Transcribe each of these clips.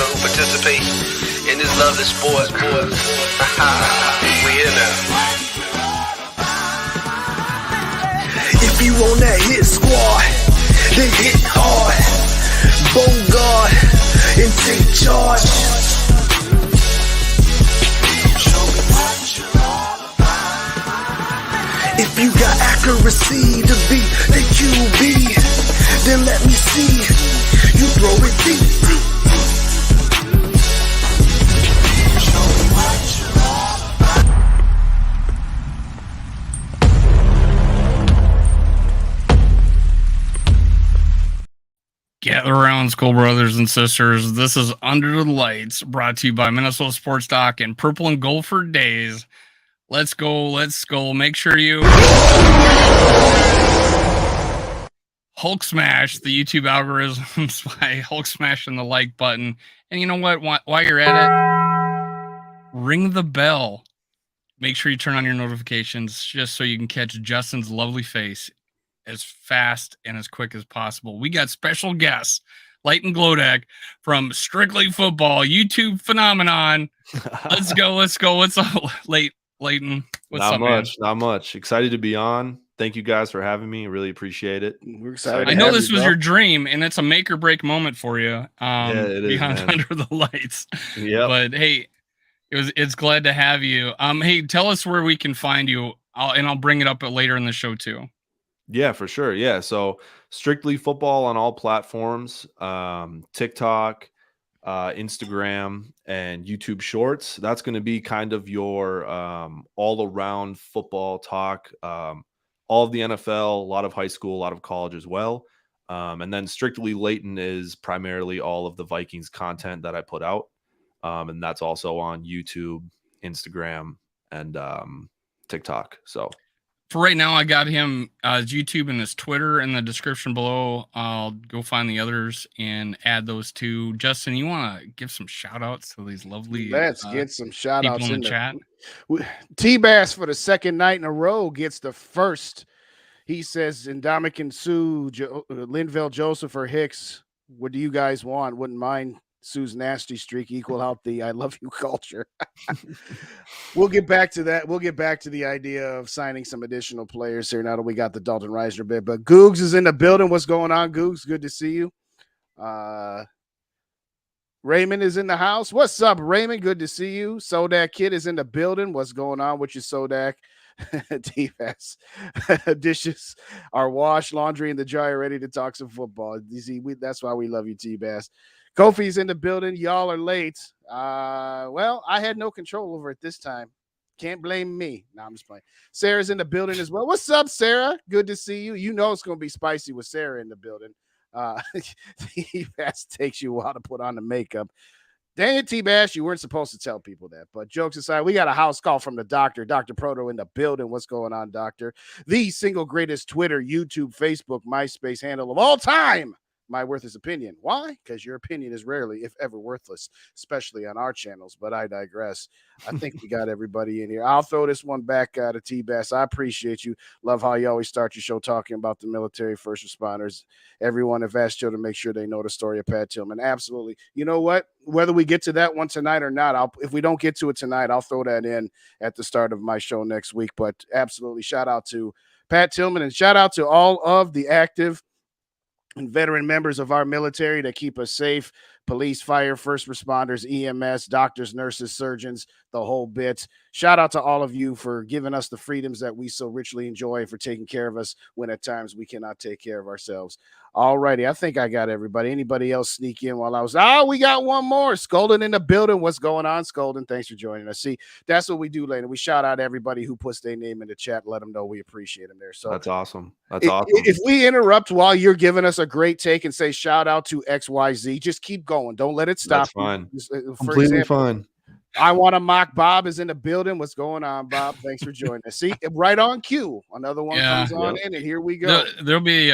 honor who participate in this lovely sport. We here now. If you on that hit squad, then hit hard. Bogart and take charge. If you got accuracy to beat the QB, then let me see you throw it deep. Gather around, school brothers and sisters. This is Under the Lights, brought to you by Minnesota Sports Doc and Purple and Gold for Days. Let's go, let's go. Make sure you Hulk smash the YouTube algorithms by Hulk smashing the like button. And you know what? While you're at it, ring the bell. Make sure you turn on your notifications just so you can catch Justin's lovely face as fast and as quick as possible. We got special guests, Leighton Glodek from Stricklyfball, YouTube phenomenon. Let's go. What's up, Leighton? What's up, man? Not much. Excited to be on. Thank you guys for having me. Really appreciate it. We're excited. I know this was your dream, and it's a make or break moment for you. Yeah, it is, man. Under the Lights. Yeah. But hey, it's glad to have you. Hey, tell us where we can find you, and I'll bring it up later in the show too. Yeah, for sure. Yeah. So Stricklyfball on all platforms, TikTok, Instagram, and YouTube Shorts. That's going to be kind of your all around football talk. All of the NFL, a lot of high school, a lot of college as well. And then Strictly Leighton is primarily all of the Vikings content that I put out. And that's also on YouTube, Instagram, and TikTok. So for right now, I got him YouTube and his Twitter in the description below. I'll go find the others and add those two. Justin, you want to give some shout outs to these lovely Let's get some shout outs in the chat. T-Bass for the second night in a row gets the first. He says, Indomitian Sue, Linville, Joseph, or Hicks, what do you guys want? Wouldn't mind Sue's nasty streak equal out the I love you culture. We'll get back to that. We'll get back to the idea of signing some additional players here now that we got the Dalton Reisner bit. But Googs is in the building. What's going on, Googs? Good to see you. Raymond is in the house. What's up, Raymond? Good to see you. Sodak Kid is in the building. What's going on with you, Sodak? T-Bass. Dishes are washed, laundry in the dryer, ready to talk some football. You see, that's why we love you, T-Bass. Kofi's in the building. Y'all are late. Well, I had no control over it this time. Can't blame me. No, I'm just playing. Sarah's in the building as well. What's up, Sarah? Good to see you. You know it's going to be spicy with Sarah in the building. T-Bass takes you a while to put on the makeup. Dang it, T-Bass, you weren't supposed to tell people that. But jokes aside, we got a house call from the doctor. Dr. Proto in the building. What's going on, doctor? The single greatest Twitter, YouTube, Facebook, MySpace handle of all time. My worthless opinion. Why? Because your opinion is rarely, if ever, worthless, especially on our channels. But I digress. I think we got everybody in here. I'll throw this one back to T-Bass. I appreciate you. Love how you always start your show talking about the military, first responders. Everyone have asked you to make sure they know the story of Pat Tillman. Absolutely. You know what? Whether we get to that one tonight or not, if we don't get to it tonight, I'll throw that in at the start of my show next week. But absolutely, shout out to Pat Tillman and shout out to all of the active and veteran members of our military that keep us safe. Police, fire, first responders, EMS, doctors, nurses, surgeons, the whole bit. Shout out to all of you for giving us the freedoms that we so richly enjoy and for taking care of us when at times we cannot take care of ourselves. All righty. I think I got everybody. Anybody else sneak in while I was? Oh, we got one more. Skolden in the building. What's going on, Skolden? Thanks for joining us. See, that's what we do later. We shout out everybody who puts their name in the chat. Let them know we appreciate them there. So that's awesome. That's awesome. If we interrupt while you're giving us a great take and say shout out to XYZ, just keep going. Don't let it stop. That's fine. For Completely example, fine. I want to mock Bob is in the building. What's going on, Bob? Thanks for joining us. See, right on cue. Another one comes on in, and here we go. There'll be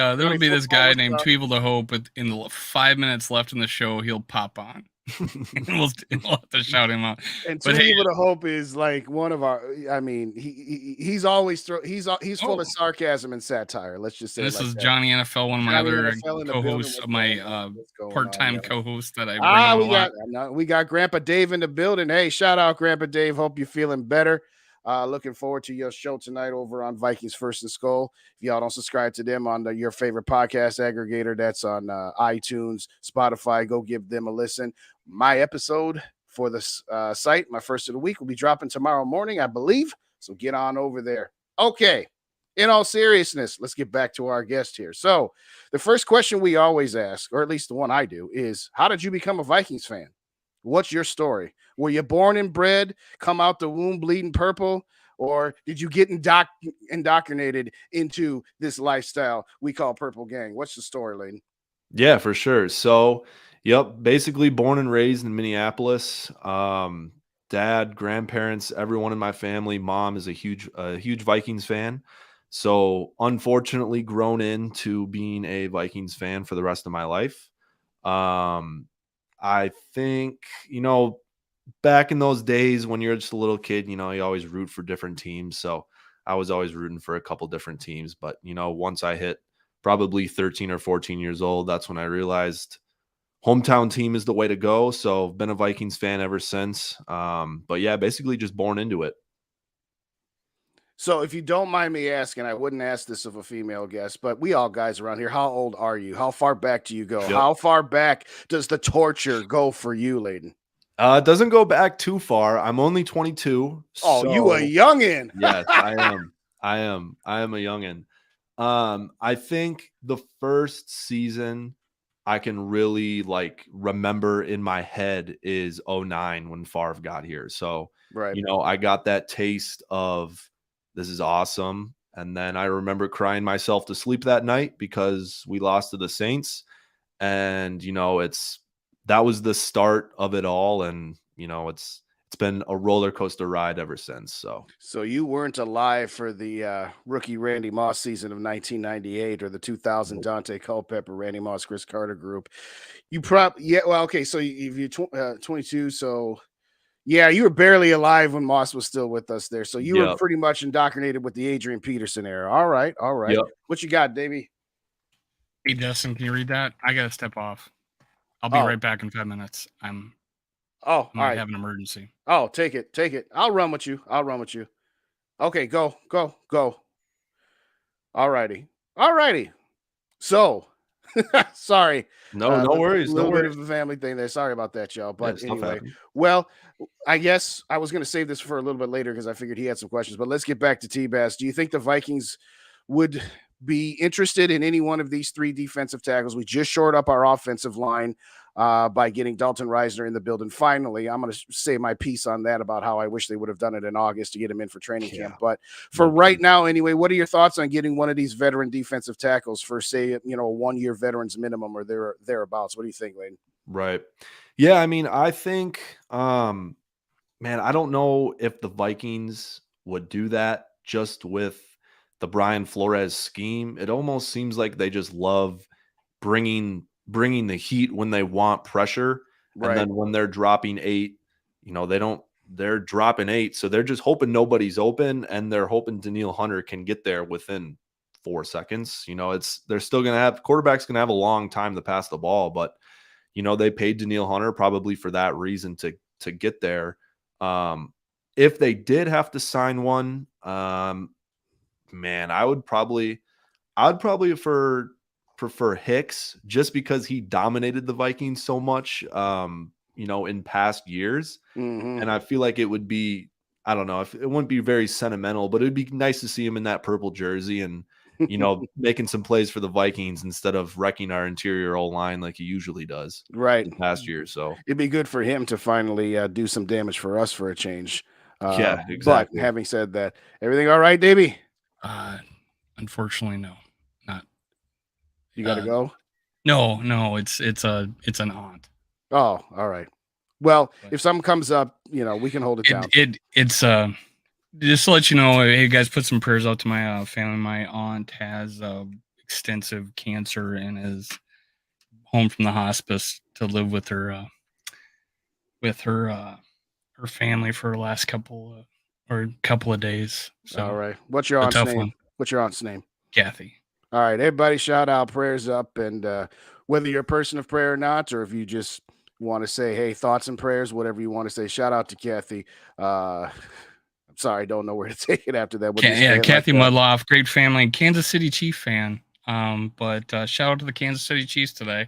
this guy named Tweeble the Hope. In the 5 minutes left in the show, he'll pop on. we'll have to shout him out. And But Too hey, Evil to Hope is like one of our. I mean, he's always he's full of sarcasm and satire. Let's just say this it like is that. Johnny NFL, one of my Johnny other NFL in the building. co-hosts, What's my going on? What's going on, part-time yo? co-host that I bring on a lot. We got Grandpa Dave in the building. Hey, shout out Grandpa Dave. Hope you're feeling better. Looking forward to your show tonight over on Vikings First and Skull. If y'all don't subscribe to them on your favorite podcast aggregator, that's on iTunes, Spotify, go give them a listen. My episode for this site, my first of the week, will be dropping tomorrow morning, I believe. So get on over there. Okay. In all seriousness, let's get back to our guest here. So the first question we always ask, or at least the one I do, is how did you become a Vikings fan? What's your story? Were you born and bred, come out the womb bleeding purple, or did you get indoctrinated into this lifestyle we call Purple Gang? What's the story, Leighton? Yeah, for sure. So, yep, basically born and raised in Minneapolis. Dad, grandparents, everyone in my family. Mom is a huge Vikings fan. So, unfortunately, grown into being a Vikings fan for the rest of my life. I think, back in those days when you're just a little kid, you always root for different teams. So I was always rooting for a couple different teams. But, once I hit probably 13 or 14 years old, that's when I realized hometown team is the way to go. So I've been a Vikings fan ever since. But yeah, basically just born into it. So if you don't mind me asking, I wouldn't ask this of a female guest, but we all guys around here, how old are you? How far back do you go? Yep. How far back does the torture go for you, Leighton? It doesn't go back too far. I'm only 22. Oh, so, you a youngin'. Yes, I am. I am a youngin'. I think the first season I can really remember in my head is 09 when Favre got here. So, right. I got that taste of this is awesome. And then I remember crying myself to sleep that night because we lost to the Saints. And, that was the start of it all. And, it's been a roller coaster ride ever since. So you weren't alive for the rookie Randy Moss season of 1998 or the 2000 Dante Culpepper, Randy Moss, Chris Carter group. You okay. So if you're 22, so yeah, you were barely alive when Moss was still with us there. So you were pretty much indoctrinated with the Adrian Peterson era. All right. Yep. What you got, Davey? Hey, Dustin, can you read that? I got to step off. I'll be right back in 5 minutes. I might have an emergency. Oh, take it. I'll run with you. Okay, go. All righty. So, sorry. No worries. A little bit of a family thing there. Sorry about that, y'all. But Yeah, anyway, well, I guess I was going to save this for a little bit later because I figured he had some questions. But let's get back to T-Bass. Do you think the Vikings would be interested in any one of these three defensive tackles? We just shored up our offensive line by getting Dalton Reisner in the building. Finally, I'm going to say my piece on that about how I wish they would have done it in August to get him in for training camp. But for right now, anyway, what are your thoughts on getting one of these veteran defensive tackles for, say, a 1-year veterans minimum or thereabouts? What do you think, Leighton? Right. Yeah, I mean, I think, man, I don't know if the Vikings would do that just with the Brian Flores scheme. It almost seems like they just love bringing the heat when they want pressure. Right. And then when they're dropping 8, they're dropping 8. So they're just hoping nobody's open, and they're hoping Danielle Hunter can get there within 4 seconds. They're still going to have quarterbacks going to have a long time to pass the ball, but they paid Danielle Hunter probably for that reason to get there. If they did have to sign one, man, I'd probably prefer Hicks just because he dominated the Vikings so much, in past years. Mm-hmm. And I feel like it would be, I don't know, if it wouldn't be very sentimental, but it'd be nice to see him in that purple jersey and, making some plays for the Vikings instead of wrecking our interior O-line like he usually does. Right. In past years. So it'd be good for him to finally do some damage for us for a change. Yeah, exactly. But having said that, everything all right, Davey? Unfortunately, no, not. You got to go? No, it's an aunt. Oh, all right. Well, if something comes up, we can hold it down. It's just to let you know, hey guys, put some prayers out to my family. My aunt has extensive cancer and is home from the hospice to live with her with her family for the last couple of days. So All right. What's your a aunt's tough name? one, What's your aunt's name? Kathy. All right, everybody, shout out, prayers up, and whether you're a person of prayer or not, or if you just want to say, hey, thoughts and prayers, whatever you want to say, shout out to Kathy. I'm sorry, I don't know where to take it after that. We'll just say it like Kathy that. Mudloff, great family, Kansas City Chief fan. But shout out to the Kansas City Chiefs today.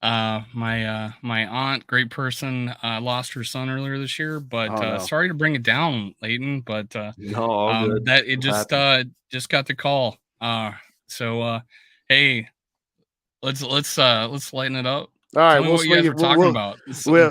My aunt, great person, lost her son earlier this year, but Oh, no. sorry to bring it down, Leighton, but No, all good. that it just got the call. So hey, let's lighten it up. All right, Tell me we'll what you swing guys it. are talking about.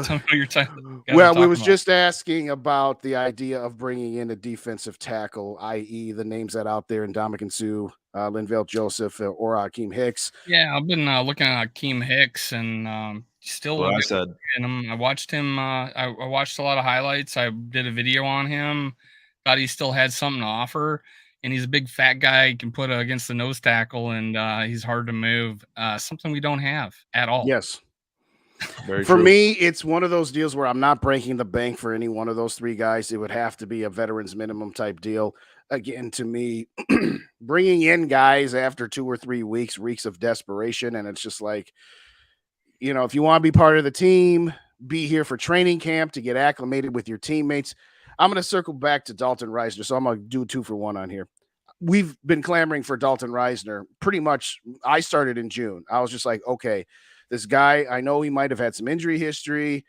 Tell me what you're talking. Well, we was just asking about the idea of bringing in a defensive tackle, i.e., the names that out there in Ndamukong Suh, Linval Joseph, or Akeem Hicks. Yeah, I've been looking at Akeem Hicks and still what I said. And I watched him. I watched a lot of highlights. I did a video on him. Thought he still had something to offer, and he's a big fat guy. He can put against the nose tackle, and he's hard to move. Something we don't have at all. Yes. Very for true. me, it's one of those deals where I'm not breaking the bank for any one of those three guys. It would have to be a veterans minimum type deal. Again, to me, bringing in guys after 2 or 3 weeks reeks of desperation. And it's just like, if you want to be part of the team, be here for training camp to get acclimated with your teammates. I'm going to circle back to Dalton Reisner. So I'm going to do 2 for 1 on here. We've been clamoring for Dalton Reisner pretty much. I started in June. I was just like, okay, this guy, I know he might have had some injury history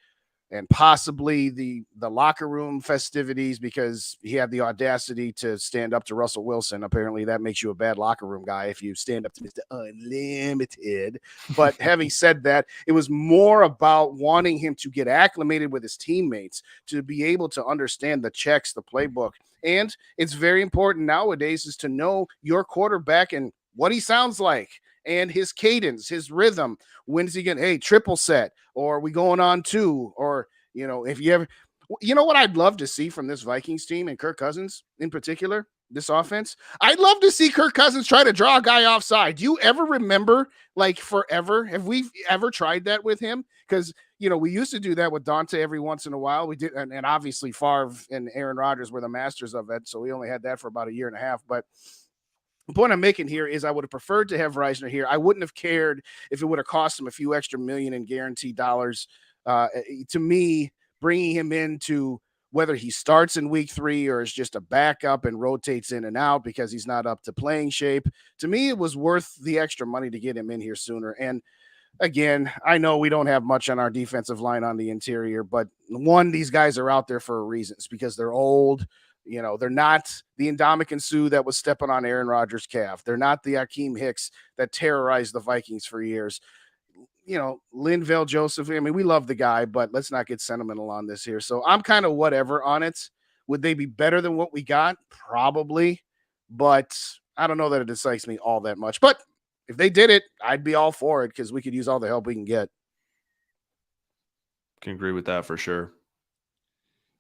and possibly the locker room festivities because he had the audacity to stand up to Russell Wilson. Apparently that makes you a bad locker room guy if you stand up to Mr. Unlimited. But having said that, it was more about wanting him to get acclimated with his teammates, to be able to understand the checks, the playbook. And it's very important nowadays is to know your quarterback and what he sounds like and his cadence, his rhythm. When's he getting, hey, triple set, or are we going on 2? Or, if you ever, what I'd love to see from this Vikings team and Kirk Cousins in particular, this offense, I'd love to see Kirk Cousins try to draw a guy offside. Do you ever remember, like forever? Have we ever tried that with him? Because, we used to do that with Dante every once in a while. We did. And obviously Favre and Aaron Rodgers were the masters of it. So we only had that for about a year and a half. But the point I'm making here is I would have preferred to have Reisner here. I wouldn't have cared if it would have cost him a few extra million in guaranteed dollars. To me, bringing him into whether he starts in week 3 or is just a backup and rotates in and out because he's not up to playing shape, to me, it was worth the extra money to get him in here sooner. And again, I know we don't have much on our defensive line on the interior, but these guys are out there for a reason. It's because they're old. They're not the Ndamukong Suh that was stepping on Aaron Rodgers' calf. They're not the Akeem Hicks that terrorized the Vikings for years. Linval Joseph, I mean, we love the guy, but let's not get sentimental on this here. So I'm kind of whatever on it. Would they be better than what we got? Probably. But I don't know that it excites me all that much. But if they did it, I'd be all for it because we could use all the help we can get. Can agree with that for sure.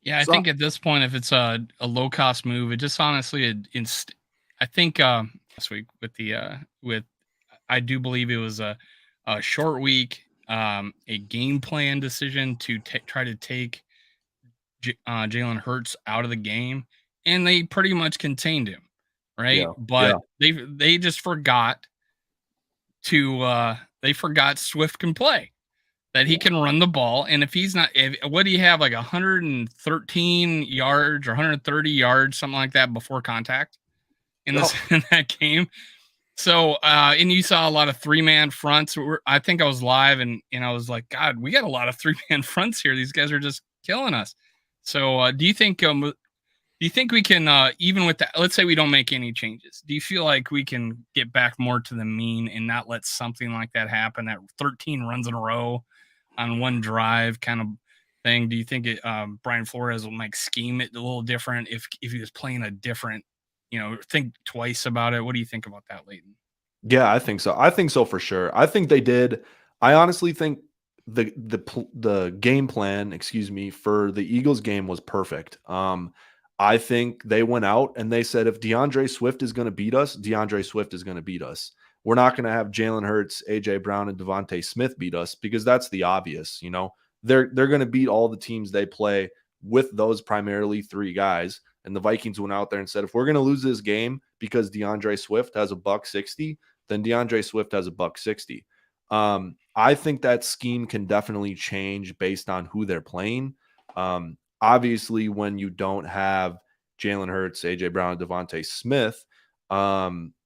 Yeah, I think at this point, if it's a low cost move, it just honestly, I think last week I do believe it was a short week, a game plan decision to try to take Jalen Hurts out of the game, and they pretty much contained him, right? Yeah, but they just forgot Swift can play. That he can run the ball, and if he's not, what do you have, like 113 yards or 130 yards, something like that, before contact in that game? So, and you saw a lot of 3-man fronts. I think I was live, and I was like, God, we got a lot of 3-man fronts here. These guys are just killing us. So, do you think we can, even with that, let's say we don't make any changes, do you feel like we can get back more to the mean and not let something like that happen, that 13 runs in a row on one drive kind of thing? Do you think Brian Flores will scheme it a little different if he was playing a different, think twice about it? What do you think about that, Leighton? Yeah, I think so. I think so for sure. I think they did. I honestly think the game plan, for the Eagles game was perfect. I think they went out and they said, if DeAndre Swift is going to beat us, DeAndre Swift is going to beat us. We're not going to have Jalen Hurts, AJ Brown, and Devontae Smith beat us because that's the obvious. they're going to beat all the teams they play with those primarily 3 guys. And the Vikings went out there and said, if we're going to lose this game because DeAndre Swift has a $160, then DeAndre Swift has a $160. I think that scheme can definitely change based on who they're playing. Obviously, when you don't have Jalen Hurts, AJ Brown, and Devontae Smith,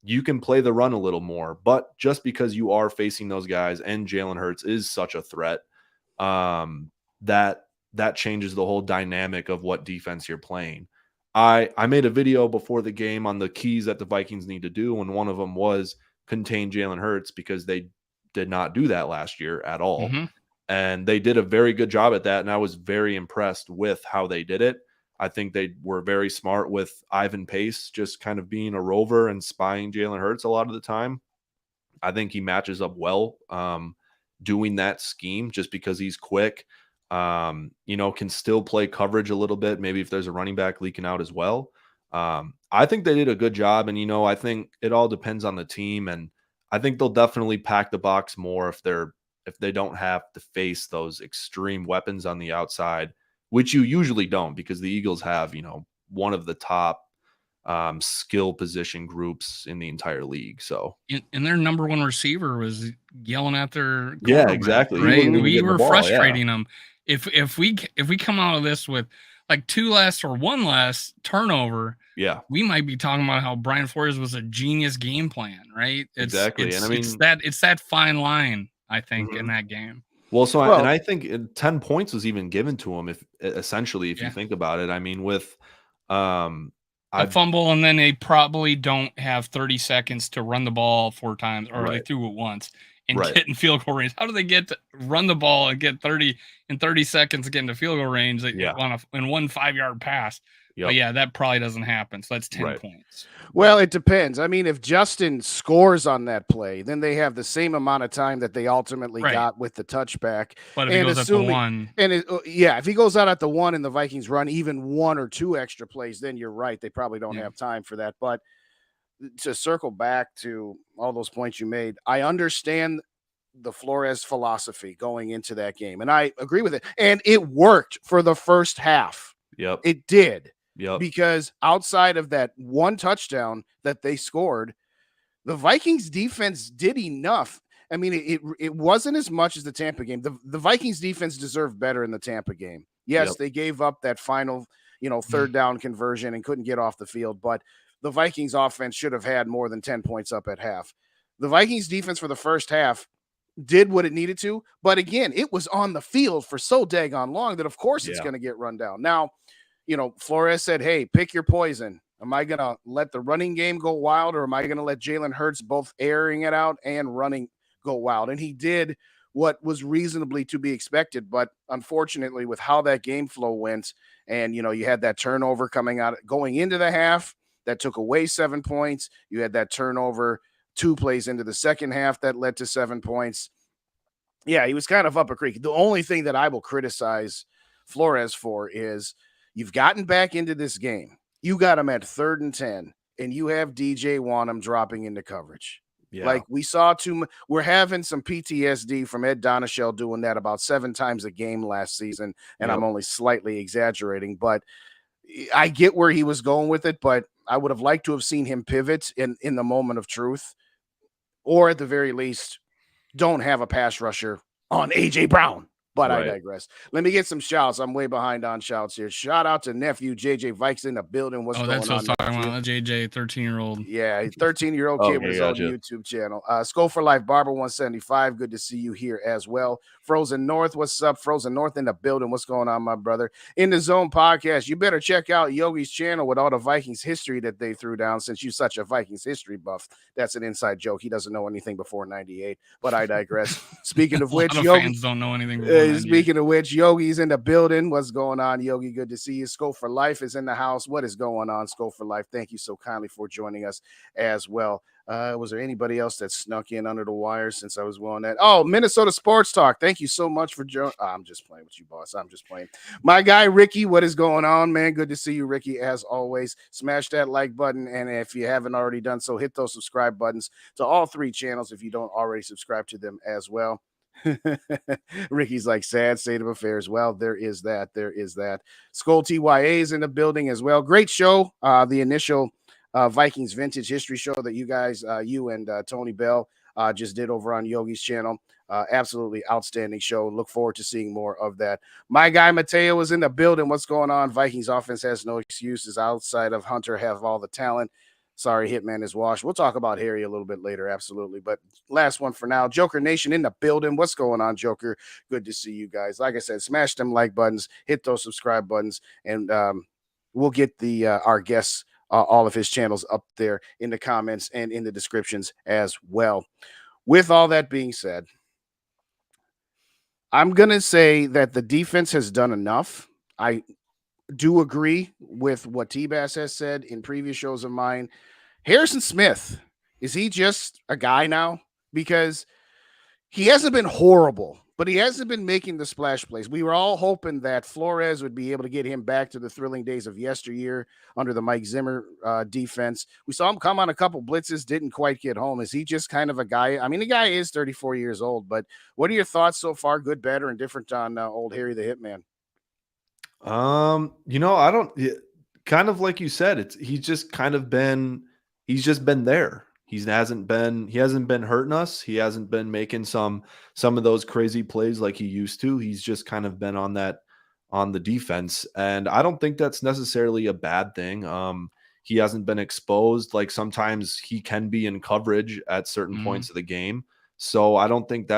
you can play the run a little more. But just because you are facing those guys and Jalen Hurts is such a threat, that changes the whole dynamic of what defense you're playing. I made a video before the game on the keys that the Vikings need to do, and one of them was contain Jalen Hurts, because they did not do that last year at all. Mm-hmm. And they did a very good job at that, and I was very impressed with how they did it. I think they were very smart with Ivan Pace just kind of being a rover and spying Jalen Hurts a lot of the time. I think he matches up well doing that scheme, just because he's quick, can still play coverage a little bit, maybe if there's a running back leaking out as well. I think they did a good job, and I think it all depends on the team, and I think they'll definitely pack the box more if they don't have to face those extreme weapons on the outside, which you usually don't, because the Eagles have, one of the top skill position groups in the entire league. So, and their number one receiver was yelling at their exactly. Right, we were frustrating them. If we come out of this with like 2 less or 1 less turnover, we might be talking about how Brian Flores was a genius game plan, right? Exactly. And I mean, it's that fine line, I think, in that game. Well, I think 10 points was even given to him, if you think about it. I mean, with a fumble, and then they probably don't have 30 seconds to run the ball 4 times, or they threw it once and get in field goal range. How do they get to run the ball and get 30 seconds to get into field goal range in one 5-yard pass? Yep. But that probably doesn't happen. So that's 10 points. Well, it depends. I mean, if Justin scores on that play, then they have the same amount of time that they ultimately got with the touchback. But if he goes at the 1, if he goes out at the 1 and the Vikings run even 1 or 2 extra plays, then you're right. They probably don't have time for that. But to circle back to all those points you made, I understand the Flores philosophy going into that game, and I agree with it. And it worked for the first half. Yep, it did. Yep. Because outside of that 1 touchdown that they scored, the Vikings defense did enough. I mean, it wasn't as much as the Tampa game. The Vikings defense deserved better in the Tampa game. Yes, they gave up that final, 3rd down conversion and couldn't get off the field, but the Vikings offense should have had more than 10 points up at half. The Vikings defense for the first half did what it needed to, but again, it was on the field for so daggone long that of course it's going to get run down. Now, Flores said, hey, pick your poison. Am I going to let the running game go wild, or am I going to let Jalen Hurts both airing it out and running go wild? And he did what was reasonably to be expected. But unfortunately, with how that game flow went, and, you had that turnover going into the half that took away 7 points. You had that turnover 2 plays into the second half that led to 7 points. Yeah, he was kind of up a creek. The only thing that I will criticize Flores for is, you've gotten back into this game. You got him at 3rd and 10, and you have DJ Wanham dropping into coverage. Yeah. Like we saw we're having some PTSD from Ed Donashell doing that about 7 times a game last season, and I'm only slightly exaggerating, but I get where he was going with it, but I would have liked to have seen him pivot in the moment of truth, or at the very least, don't have a pass rusher on AJ Brown. But I digress. Let me get some shouts. I'm way behind on shouts here. Shout out to nephew JJ Vikes in the building. What's going on? That's what I was talking about. JJ, 13-year-old. Yeah, 13-year-old kid with his own YouTube channel. Skull for Life Barber 175. Good to see you here as well. Frozen North, what's up? Frozen North in the building. What's going on, my brother? In the Zone podcast. You better check out Yogi's channel with all the Vikings history that they threw down, since you're such a Vikings history buff. That's an inside joke. He doesn't know anything before 98, but I digress. Speaking of which, Yogi fans don't know anything before speaking of which, Yogi's in the building. What's going on, Yogi? Good to see you. Scope for Life is in the house. What is going on, Scope for Life? Thank you so kindly for joining us as well. Was there anybody else that snuck in under the wire since I was willing that? Oh, Minnesota Sports Talk. Thank you so much for joining. I'm just playing with you, boss. I'm just playing. My guy, Ricky, what is going on, man? Good to see you, Ricky, as always. Smash that like button, and if you haven't already done so, hit those subscribe buttons to all 3 channels if you don't already subscribe to them as well. Ricky's like, sad state of affairs. Well, there is that. There is that. Skull TYA is in the building as well. Great show. The initial Vikings vintage history show that you guys, you and Tony Bell just did over on Yogi's channel. Absolutely outstanding show. Look forward to seeing more of that. My guy Mateo is in the building. What's going on? Vikings offense has no excuses outside of Hunter have all the talent. Sorry, Hitman is washed. We'll talk about Harry a little bit later, absolutely. But last one for now. Joker Nation in the building. What's going on, Joker? Good to see you guys. Like I said, smash them like buttons, hit those subscribe buttons, and we'll get the our guests, all of his channels up there in the comments and in the descriptions as well. With all that being said, I'm going to say that the defense has done enough. I do agree with what T-Bass has said in previous shows of mine. Harrison Smith, is he just a guy now? Because he hasn't been horrible, but he hasn't been making the splash plays. We were all hoping that Flores would be able to get him back to the thrilling days of yesteryear under the Mike Zimmer defense. We saw him come on a couple blitzes, didn't quite get home. Is he just kind of a guy? I mean, the guy is 34 years old, but what are your thoughts so far? Good, bad, or indifferent on old Harry the Hitman? I don't, kind of like you said, he's just been there. He hasn't been hurting us. He hasn't been making some of those crazy plays like he used to. He's just kind of been on the defense. And I don't think that's necessarily a bad thing. He hasn't been exposed. Like sometimes he can be in coverage at certain points of the game. So I don't think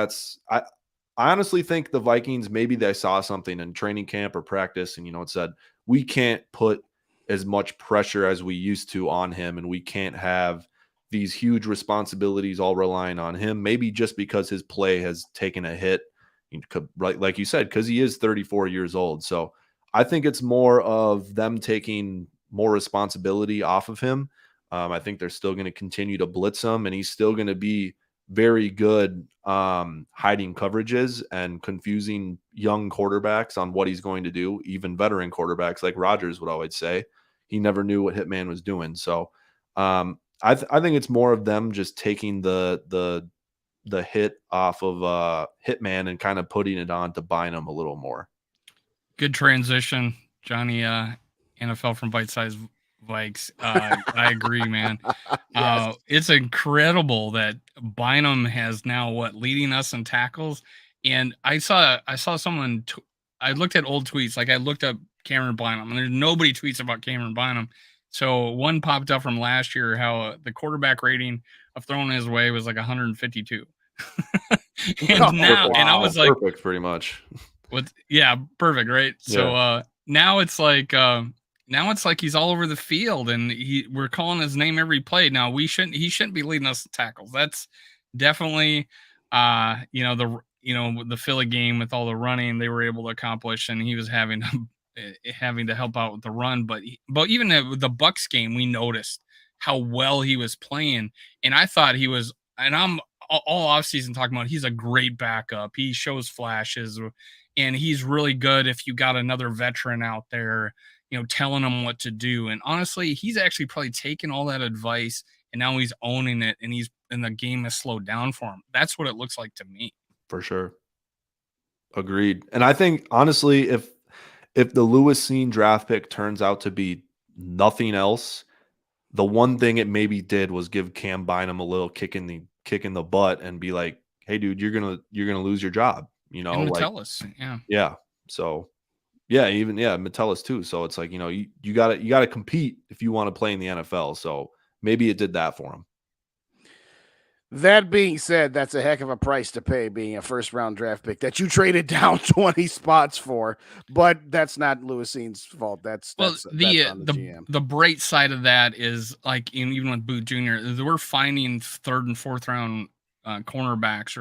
I honestly think the Vikings, maybe they saw something in training camp or practice and, it said, we can't put as much pressure as we used to on him. And we can't have these huge responsibilities all relying on him. Maybe just because his play has taken a hit, like you said, because he is 34 years old. So I think it's more of them taking more responsibility off of him. I think they're still going to continue to blitz him, and he's still going to be very good hiding coverages and confusing young quarterbacks on what he's going to do. Even veteran quarterbacks, like Rodgers would always say, he never knew what Hitman was doing. So I think it's more of them just taking the hit off of Hitman and kind of putting it on to Bynum a little more. Good transition, Johnny. NFL from Bite Size Vikes. I agree, man. Yes. It's incredible that Bynum has now leading us in tackles. And I saw someone. I looked at old tweets. Like I looked up Cameron Bynum, and there's nobody tweets about Cameron Bynum. So one popped up from last year how the quarterback rating of throwing his way was like 152. And now, and I was like, perfect, pretty much. Perfect, right? Yeah. So now it's like he's all over the field, and we're calling his name every play. Now he shouldn't be leading us to tackles. That's definitely the Philly game with all the running they were able to accomplish, and he was having to help out with the run. But even the Bucks game, we noticed how well he was playing, and I thought he was. And I'm all offseason talking about he's a great backup. He shows flashes, and he's really good if you got another veteran out there, telling him what to do. And honestly, he's actually probably taken all that advice, and now he's owning it, and the game has slowed down for him. That's what it looks like to me. For sure. Agreed. And I think, honestly, if the Lewis Cine draft pick turns out to be nothing else, the one thing it maybe did was give Cam Bynum a little kick in the butt and be like, hey, dude, you're gonna lose your job. And Metellus, yeah. So Metellus too. So it's like, you gotta compete if you want to play in the NFL. So maybe it did that for him. That being said, that's a heck of a price to pay, being a first-round draft pick that you traded down 20 spots for. But that's not Lewis Cine's fault. That's on the GM. The bright side of that is, like, even with Boot Jr., we're finding third and fourth round cornerbacks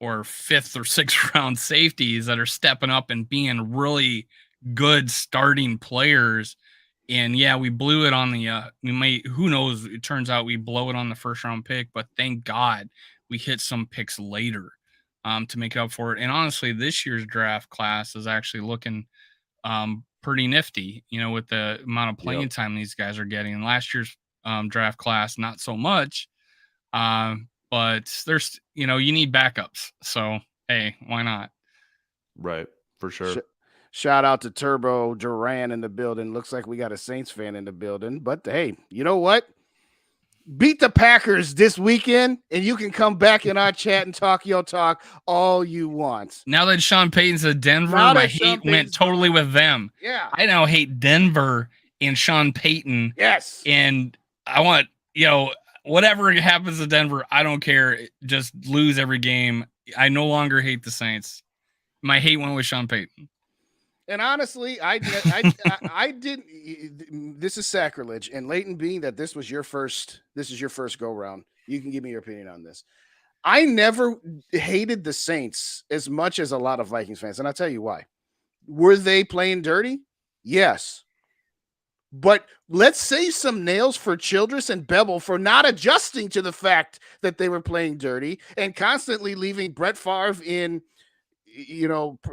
or fifth or sixth round safeties that are stepping up and being really good starting players. And we blew it on who knows, it turns out we blow it on the first round pick, but thank God we hit some picks later to make up for it. And honestly, this year's draft class is actually looking pretty nifty, with the amount of playing time these guys are getting. And last year's draft class, not so much, but there's, you need backups. So hey, why not? Right. For sure. Shout out to Turbo Duran in the building. Looks like we got a Saints fan in the building. But hey, you know what? Beat the Packers this weekend, and you can come back in our chat and talk your talk all you want. Now that Sean Payton's at Denver, Now that my Sean hate went Payton's totally gone. with them. Yeah. I now hate Denver and Sean Payton. Yes. And I want, whatever happens to Denver, I don't care. Just lose every game. I no longer hate the Saints. My hate went with Sean Payton. And honestly, I didn't. This is sacrilege. And Leighton, being that this is your first go round, you can give me your opinion on this. I never hated the Saints as much as a lot of Vikings fans, and I'll tell you why. Were they playing dirty? Yes. But let's save some nails for Childress and Bevel for not adjusting to the fact that they were playing dirty and constantly leaving Brett Favre in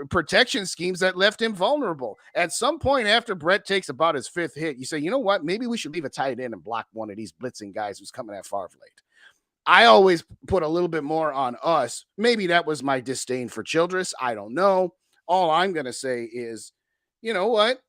protection schemes that left him vulnerable. At some point after Brett takes about his fifth hit, you say, you know what? Maybe we should leave a tight end and block one of these blitzing guys who's coming at Favre late. I always put a little bit more on us. Maybe that was my disdain for Childress. I don't know. All I'm going to say is, you know what?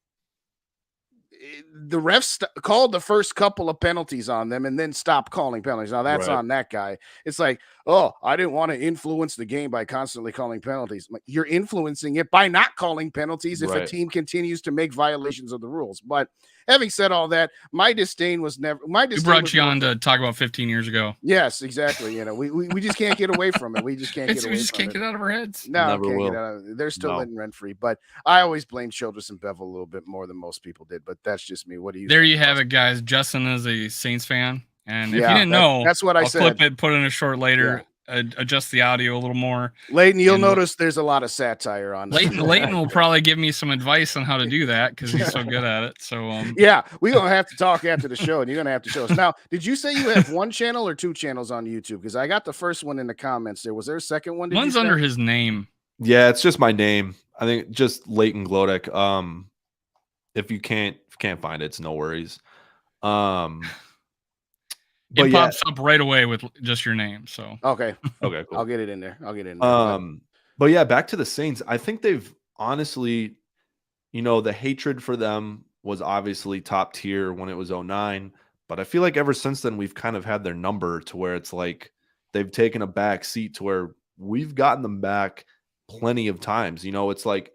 The refs called the first couple of penalties on them and then stopped calling penalties. Now that's on that guy. It's like, oh, I didn't want to influence the game by constantly calling penalties. You're influencing it by not calling penalties if a team continues to make violations of the rules. But having said all that, my disdain was never my disdain. We brought you on to talk about 15 years ago. Yes, exactly. We just can't get away from it. We just can't get away. We just can't get out of our heads. No, can't get out of it. They're still living rent free. But I always blame Childress and Bevel a little bit more than most people did. But that's just me. What do you? There you have it, guys. Justin is a Saints fan, and if you didn't know, that's what I said. Clip it, put in a short later. Adjust the audio a little more. Leighton, you'll notice there's a lot of satire on Leighton will probably give me some advice on how to do that because he's so good at it. So yeah, we're gonna have to talk after the show, and you're gonna have to show us. Now, did you say you have one channel or two channels on YouTube? Because I got the first one in the comments there. Was there a second one? One's under his name. Yeah, it's just my name. I think just Leighton Glodek. If you can't find it, it's no worries. It pops up right away with just your name. So okay, cool. I'll get it in there. But yeah, back to the Saints. I think they've honestly, the hatred for them was obviously top tier when it was 2009. But I feel like ever since then, we've kind of had their number to where it's like they've taken a back seat to where we've gotten them back plenty of times. It's like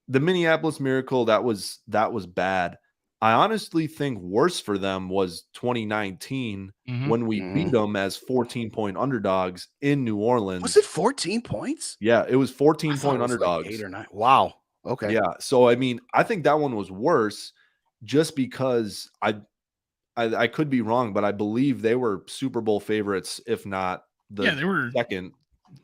the Minneapolis Miracle, that was bad. I honestly think worse for them was 2019 when we beat them as 14-point underdogs in New Orleans. Was it 14 points? Yeah, it was 14-point underdogs. Like 8 or 9. Wow. Okay. Yeah. So I mean, I think that one was worse just because I could be wrong, but I believe they were Super Bowl favorites, if not they were second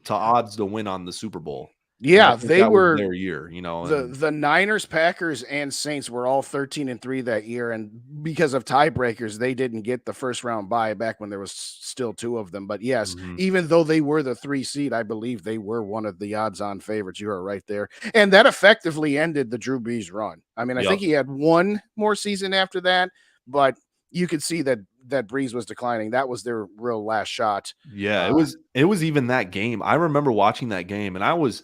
to odds to win on the Super Bowl. Yeah, they were their year, The Niners, Packers, and Saints were all 13-3 that year, and because of tiebreakers, they didn't get the first round bye back when there was still two of them. But yes, even though they were the 3 seed, I believe they were one of the odds-on favorites. You are right there, and that effectively ended the Drew Brees run. I mean, I think he had one more season after that, but you could see that Brees was declining. That was their real last shot. Yeah, it was even that game. I remember watching that game, and I was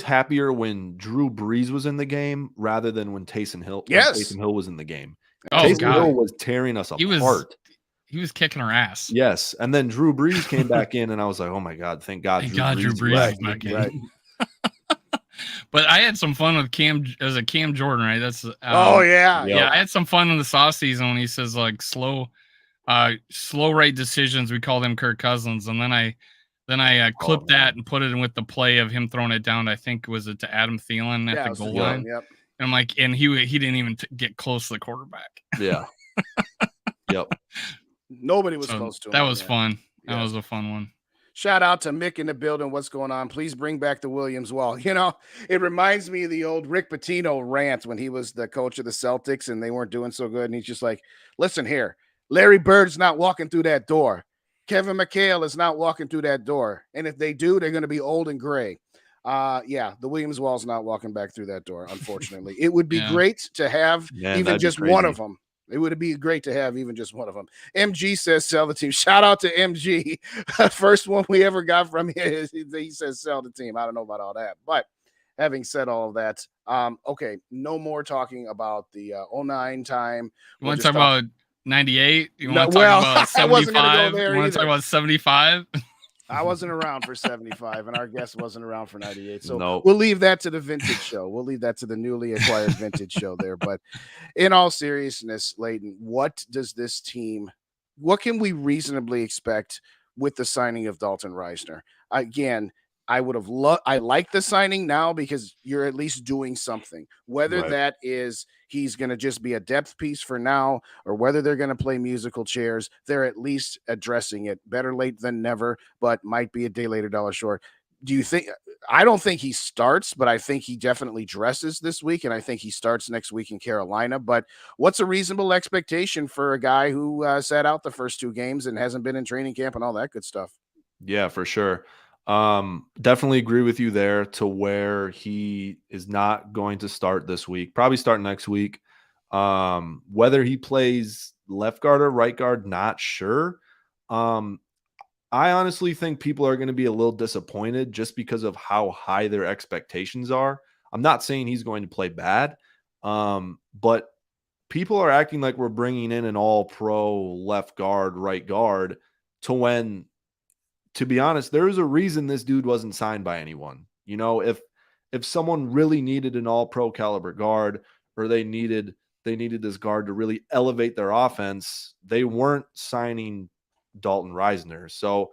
happier when Drew Brees was in the game rather than when Taysom Hill was in the game. Taysom Hill was tearing us apart. He was kicking our ass. Yes, and then Drew Brees came back in, and I was like, "Oh my God, thank God Drew Brees is back in." Right. But I had some fun with Cam Jordan, right? That's yeah. I had some fun in the soft season when he says like slow right decisions. We call them Kirk Cousins, and then I clipped that and put it in with the play of him throwing it down. I think was it to Adam Thielen at the goal line. Yep. And I'm like, and he didn't even get close to the quarterback. Yeah. Yep. Nobody was close to him. That was fun. That was a fun one. Shout out to Mick in the building. What's going on? Please bring back the Williams wall. It reminds me of the old Rick Pitino rant when he was the coach of the Celtics and they weren't doing so good. And he's just like, listen here, Larry Bird's not walking through that door. Kevin McHale is not walking through that door. And if they do, they're going to be old and gray. The Williams wall's not walking back through that door, unfortunately. It would be great to have even just one of them. It would be great to have even just one of them. MG says sell the team. Shout out to MG. First one we ever got from him. He says sell the team. I don't know about all that. But having said all of that, okay, no more talking about the 09 time. You want to talk about 98? You want to well, talk about 75? I wasn't going to go there You want to talk about 75? I wasn't around for 75, and our guest wasn't around for 98. So Nope. we'll leave that to the vintage show. We'll leave that to the newly acquired vintage show there. But in all seriousness, Leighton, what can we reasonably expect with the signing of Dalton Reisner? Again, I would have I like the signing now because you're at least doing something, whether that is he's going to just be a depth piece for now, or whether they're going to play musical chairs. They're at least addressing it. Better late than never, but might be a day later, dollar short. Do you think? I don't think he starts, but I think he definitely dresses this week, and I think he starts next week in Carolina. But what's a reasonable expectation for a guy who sat out the first 2 games and hasn't been in training camp and all that good stuff? Yeah, for sure. Definitely agree with you there to where he is not going to start this week, probably start next week. Whether he plays left guard or right guard, not sure. I honestly think people are going to be a little disappointed just because of how high their expectations are. I'm not saying he's going to play bad, but people are acting like we're bringing in an all-pro left guard, right guard to be honest, there is a reason this dude wasn't signed by anyone. You know, if someone really needed an all-pro caliber guard, or they needed this guard to really elevate their offense, they weren't signing Dalton Reisner. So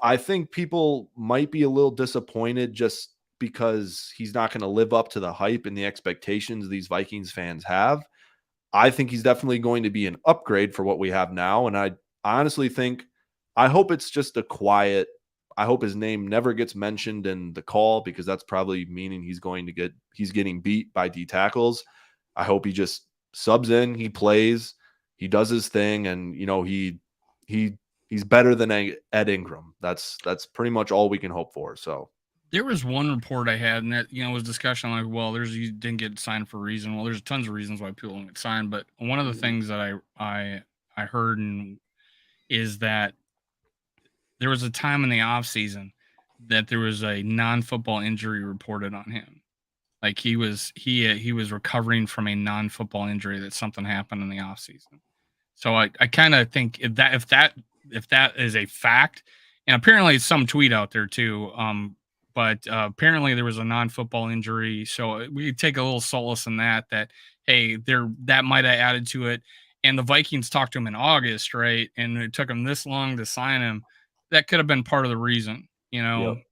I think people might be a little disappointed just because he's not going to live up to the hype and the expectations these Vikings fans have. I think he's definitely going to be an upgrade for what we have now. And I honestly think, I hope it's just a quiet, I hope his name never gets mentioned in the call, because that's probably meaning he's getting beat by D tackles. I hope he just subs in, he plays, he does his thing, and he's better than Ed Ingram. That's pretty much all we can hope for. So there was one report I had, and that was discussion like, well, you didn't get signed for a reason. Well, there's tons of reasons why people don't get signed, but one of the things that I heard is that there was a time in the off season that there was a non-football injury reported on him. Like he was recovering from a non-football injury, that something happened in the off season. So I kind of think if that is a fact, and apparently it's some tweet out there too. But apparently there was a non-football injury. So we take a little solace in that, hey, that might have added to it. And the Vikings talked to him in August, right? And it took them this long to sign him. That could have been part of the reason,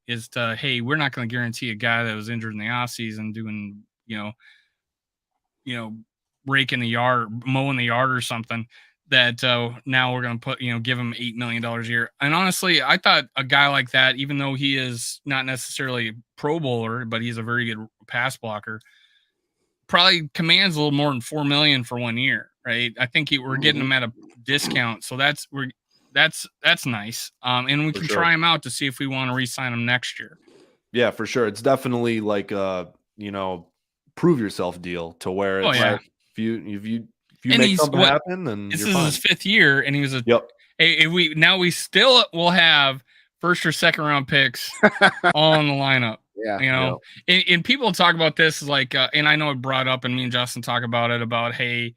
is to, hey, we're not going to guarantee a guy that was injured in the offseason doing, raking the yard, mowing the yard or something, that now we're going to give him $8 million a year. And honestly, I thought a guy like that, even though he is not necessarily a Pro Bowler, but he's a very good pass blocker, probably commands a little more than $4 million for 1 year, right? I think we're getting him at a discount. So that's nice. And we can try him out to see if we want to re-sign him next year. Yeah, for sure. It's definitely like a, prove yourself deal, to where it's like, if you make something happen, then this is his 5th year, and he was we still will have first or second round picks all in the lineup. Yeah. And people talk about this like, and I know it brought up, and me and Justin talk about it, about, hey,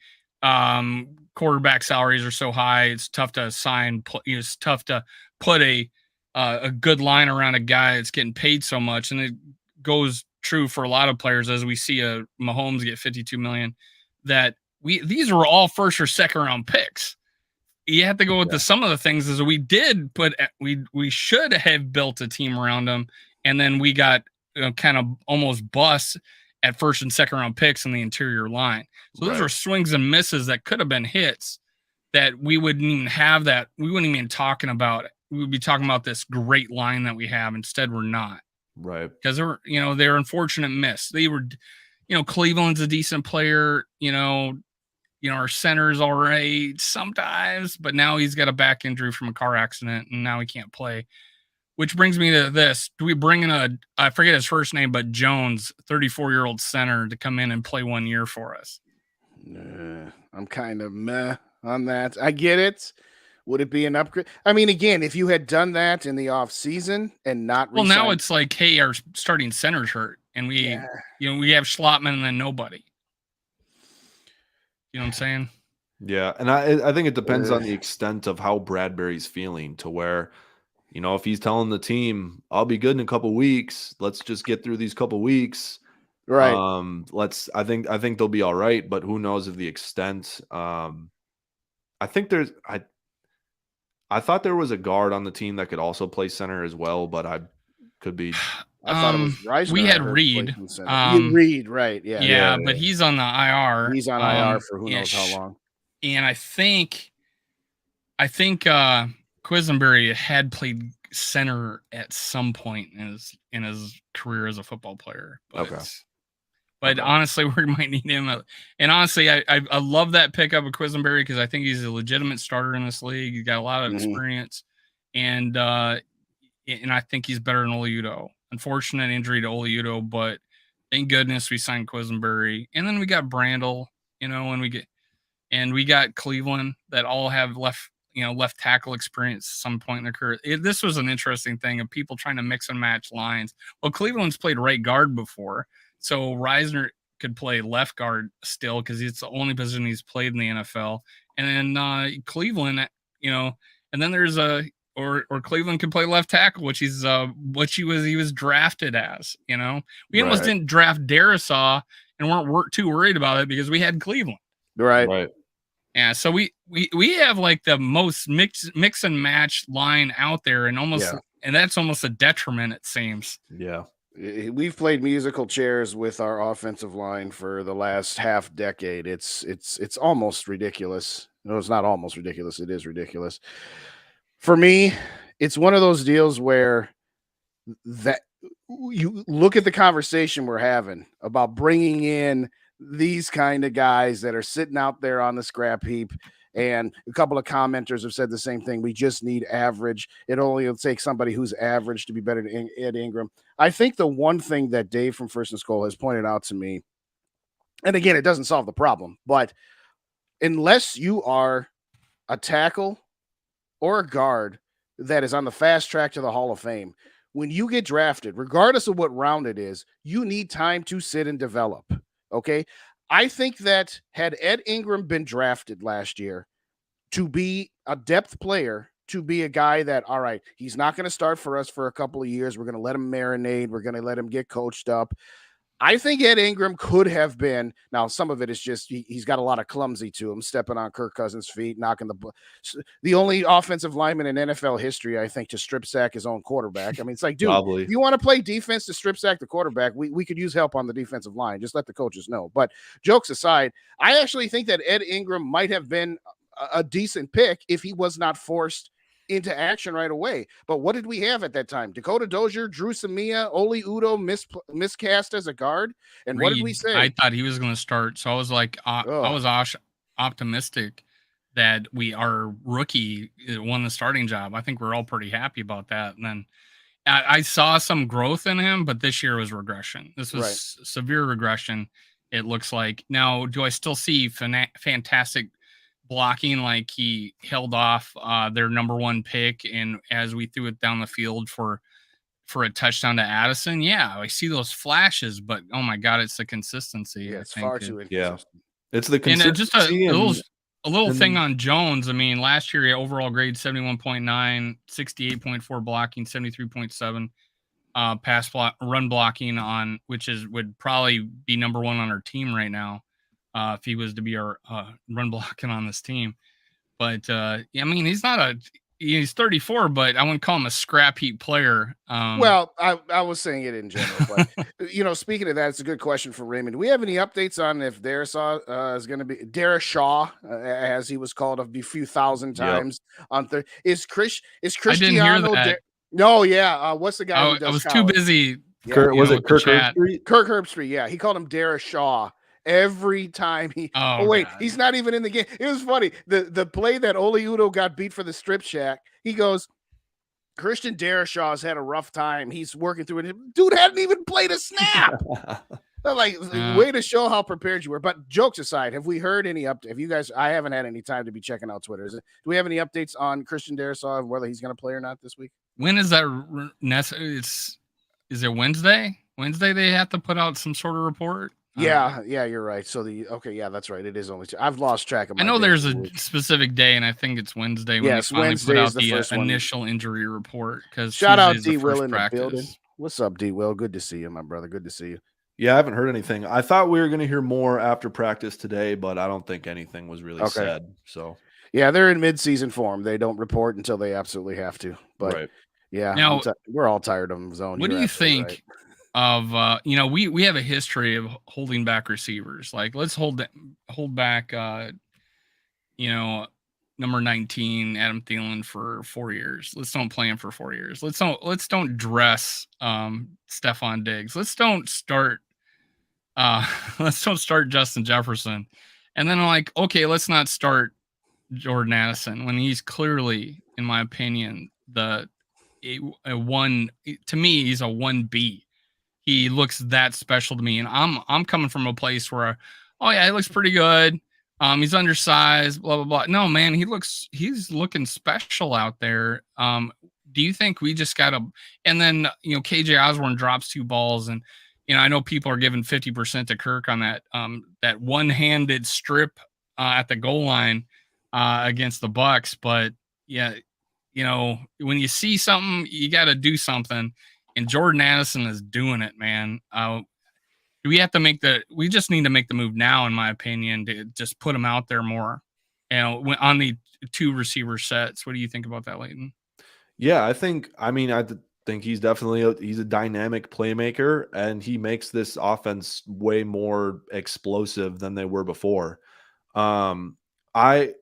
quarterback salaries are so high, it's tough to sign. It's tough to put a good line around a guy that's getting paid so much, and it goes true for a lot of players, as we see Mahomes get $52 million. That these are all first or second round picks. You have to go with some of the things is we did put, we should have built a team around them, and then we got kind of almost bust at first and second round picks in the interior line. So those are swings and misses that could have been hits that we wouldn't even have, that we wouldn't even be talking about it. We would be talking about this great line that we have. Instead, we're not. Right. Because they're unfortunate miss. They were, Cleveland's a decent player, our center's all right sometimes, but now he's got a back injury from a car accident, and now he can't play. Which brings me to this. Do we bring in I forget his first name, but Jones, 34-year-old center, to come in and play 1 year for us? I'm kind of meh on that. I get it. Would it be an upgrade? I mean, again, if you had done that in the off season and not Well, now re-signed- it's like, hey, our starting center's hurt, and we have Schlottman and then nobody. You know what I'm saying? Yeah, and I think it depends on the extent of how Bradbury's feeling, to where, if he's telling the team, I'll be good in a couple weeks, let's just get through these couple weeks. right. I think they'll be all right, but who knows of the extent. I think I thought there was a guard on the team that could also play center as well, but I could be. I thought it was Reisner. We I had heard Reed. played center. Reed, right? Yeah. Yeah, but he's on the IR. He's on IR for who knows how long. And I think Quisenberry had played center at some point in his career as a football player. But honestly, we might need him. And honestly, I love that pickup of Quisenberry because I think he's a legitimate starter in this league. He's got a lot of experience, and I think he's better than Oliudo. Unfortunate injury to Oliudo, but thank goodness we signed Quisenberry. And then we got Brandel, and we got Cleveland that all have left tackle experience at some point in their career. This was an interesting thing of people trying to mix and match lines. Well, Cleveland's played right guard before, so Reisner could play left guard still because it's the only position he's played in the NFL. And then Cleveland, and then there's or Cleveland could play left tackle, which he was drafted as. We almost didn't draft Darisaw and weren't too worried about it because we had Cleveland. Right. Yeah, so we have like the most mix and match line out there, and that's almost a detriment, it seems. Yeah. We've played musical chairs with our offensive line for the last half decade. It's almost ridiculous. No, it's not almost ridiculous. It is ridiculous. For me, it's one of those deals where that you look at the conversation we're having about bringing in these kind of guys that are sitting out there on the scrap heap. And a couple of commenters have said the same thing. We just need average. It only will take somebody who's average to be better than Ed Ingram. I think the one thing that Dave from First and Skull has pointed out to me, and again, it doesn't solve the problem, but unless you are a tackle or a guard that is on the fast track to the Hall of Fame, when you get drafted, regardless of what round it is, you need time to sit and develop. Okay. I think that had Ed Ingram been drafted last year to be a depth player, to be a guy that, all right, he's not going to start for us for a couple of years. We're going to let him marinate. We're going to let him get coached up. I think Ed Ingram could have been. Now, some of it is just he's got a lot of clumsy to him, stepping on Kirk Cousins' feet, knocking the only offensive lineman in NFL history, I think, to strip sack his own quarterback. I mean, it's like, dude, if you want to play defense to strip sack the quarterback, we could use help on the defensive line. Just let the coaches know. But jokes aside, I actually think that Ed Ingram might have been a decent pick if he was not forced into action right away. But what did we have at that time? Dakota Dozier, Drew Samia, Oli Udo miscast as a guard. And what did we say? I thought he was going to start. So I was like, I was optimistic that our rookie won the starting job. I think we're all pretty happy about that. And then I saw some growth in him, but this year was regression. This was severe regression. It looks like. Now, do I still see fantastic blocking, like he held off their number one pick, and as we threw it down the field for a touchdown to Addison? Yeah, I see those flashes, but oh my god, it's the consistency. Yeah, it's far too inconsistent. Yeah, it's the consistency. And just a little thing on Jones. I mean, last year overall grade 71.9, 68.4 blocking, 73.7 run blocking on, which would probably be number one on our team right now. If he was to be our run blocking on this team. But I mean, he's 34, but I wouldn't call him a scrap heap player. Well, I was saying it in general, but speaking of that, it's a good question for Raymond. Do we have any updates on if Darisaw is going to be Darishaw, as he was called a few thousand times on Thursday? Is Cristiano? I didn't hear that. No, yeah. What's the guy? Who does I was college? too busy. Yeah, was it Kirk Herbstreit? Kirk Herbstreit. Yeah, he called him Darishaw. Every time he's not even in the game. It was funny. The play that Oli Udo got beat for the strip shack, he goes, Christian Darishaw's had a rough time. He's working through it. Dude hadn't even played a snap. Like, way to show how prepared you were. But jokes aside, have we heard any Have you guys? I haven't had any time to be checking out Twitter. Do we have any updates on Christian Darrisaw, whether he's going to play or not this week? When is that necessary? Is it Wednesday? Wednesday they have to put out some sort of report. Yeah, you're right. So that's right. It is only. I've lost track of. I know there's a specific day, and I think it's Wednesday when they finally put out the initial injury report. Because shout out D Will in the building. What's up, D Will? Good to see you, my brother. Good to see you. Yeah, I haven't heard anything. I thought we were going to hear more after practice today, but I don't think anything was really said. So yeah, they're in mid-season form. They don't report until they absolutely have to. But yeah, now, we're all tired of them. Zone. What do you think of? We have a history of holding back receivers. Like, let's hold back. Number 19, Adam Thielen, for 4 years. Let's don't play him for 4 years. Let's don't dress Stephon Diggs. Let's don't start Justin Jefferson. And then let's not start Jordan Addison when he's clearly, in my opinion, a 1. To me, he's a 1B. He looks that special to me, and I'm coming from a place where, he looks pretty good. He's undersized, blah, blah, blah. No, man, he's looking special out there. Do you think we just got to, and then, KJ Osborne drops 2 balls, and, I know people are giving 50% to Kirk on that one-handed strip at the goal line against the Bucks. But yeah, when you see something, you got to do something, and Jordan Addison is doing it, man. We just need to make the move now, in my opinion, to just put him out there more, on the 2 receiver sets. What do you think about that, Leighton? Yeah, I think he's definitely he's a dynamic playmaker, and he makes this offense way more explosive than they were before. I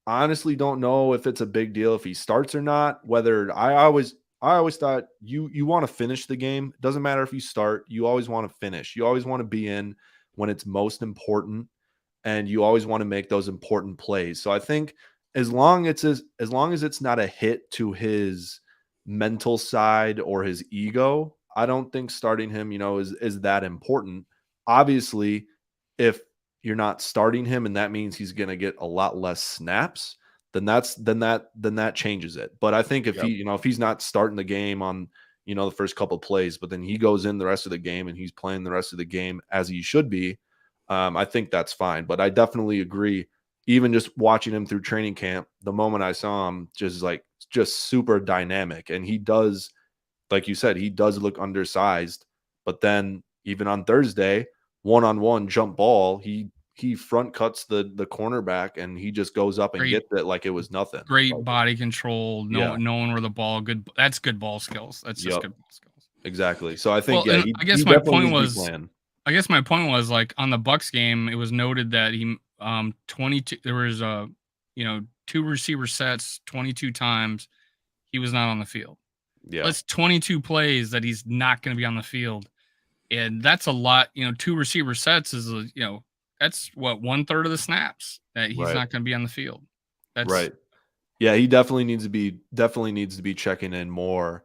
honestly don't know if it's a big deal if he starts or not. I always thought you want to finish the game. It doesn't matter if you start. You always want to finish. You always want to be in when it's most important, and you always want to make those important plays. So I think as long as it's not a hit to his mental side or his ego, I don't think starting him, is that important. Obviously, if you're not starting him and that means he's going to get a lot less snaps, then that changes it. But I think if if he's not starting the game on, the first couple of plays, but then he goes in the rest of the game and he's playing the rest of the game as he should be, I think that's fine. But I definitely agree. Even just watching him through training camp, the moment I saw him, just super dynamic. And he does, like you said, he does look undersized. But then even on Thursday, one-on-one jump ball, he front cuts the cornerback, and he just goes up and gets it like it was nothing. Great body control, knowing where the ball. That's good ball skills. That's just good ball skills. Exactly. So I think I guess my point was like on the Bucks game, it was noted that he 22. There was 2 receiver sets 22 times. He was not on the field. Yeah, that's 22 plays that he's not going to be on the field, and that's a lot. 2 receiver sets is that's what 1/3 of the snaps that he's not going to be on the field. That's right. Yeah, he definitely needs to be checking in more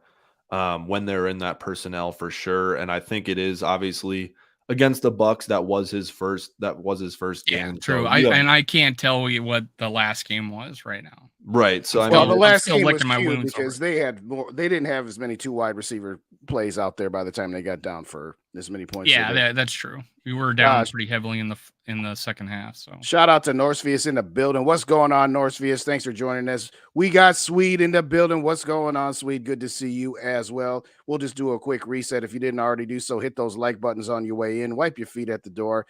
when they're in that personnel for sure. And I think it is obviously against the Bucks. That was his first game. True. So, I can't tell you what the last game was right now. Right. So the last game was cute because they didn't have as many 2 wide receiver plays out there by the time they got down for as many points. Yeah, that's true. We were down pretty heavily in the second half. So shout out to Norsevius in the building. What's going on, Norsevius? Thanks for joining us. We got Swede in the building. What's going on, Swede? Good to see you as well. We'll just do a quick reset. If you didn't already do so, hit those like buttons on your way in. Wipe your feet at the door.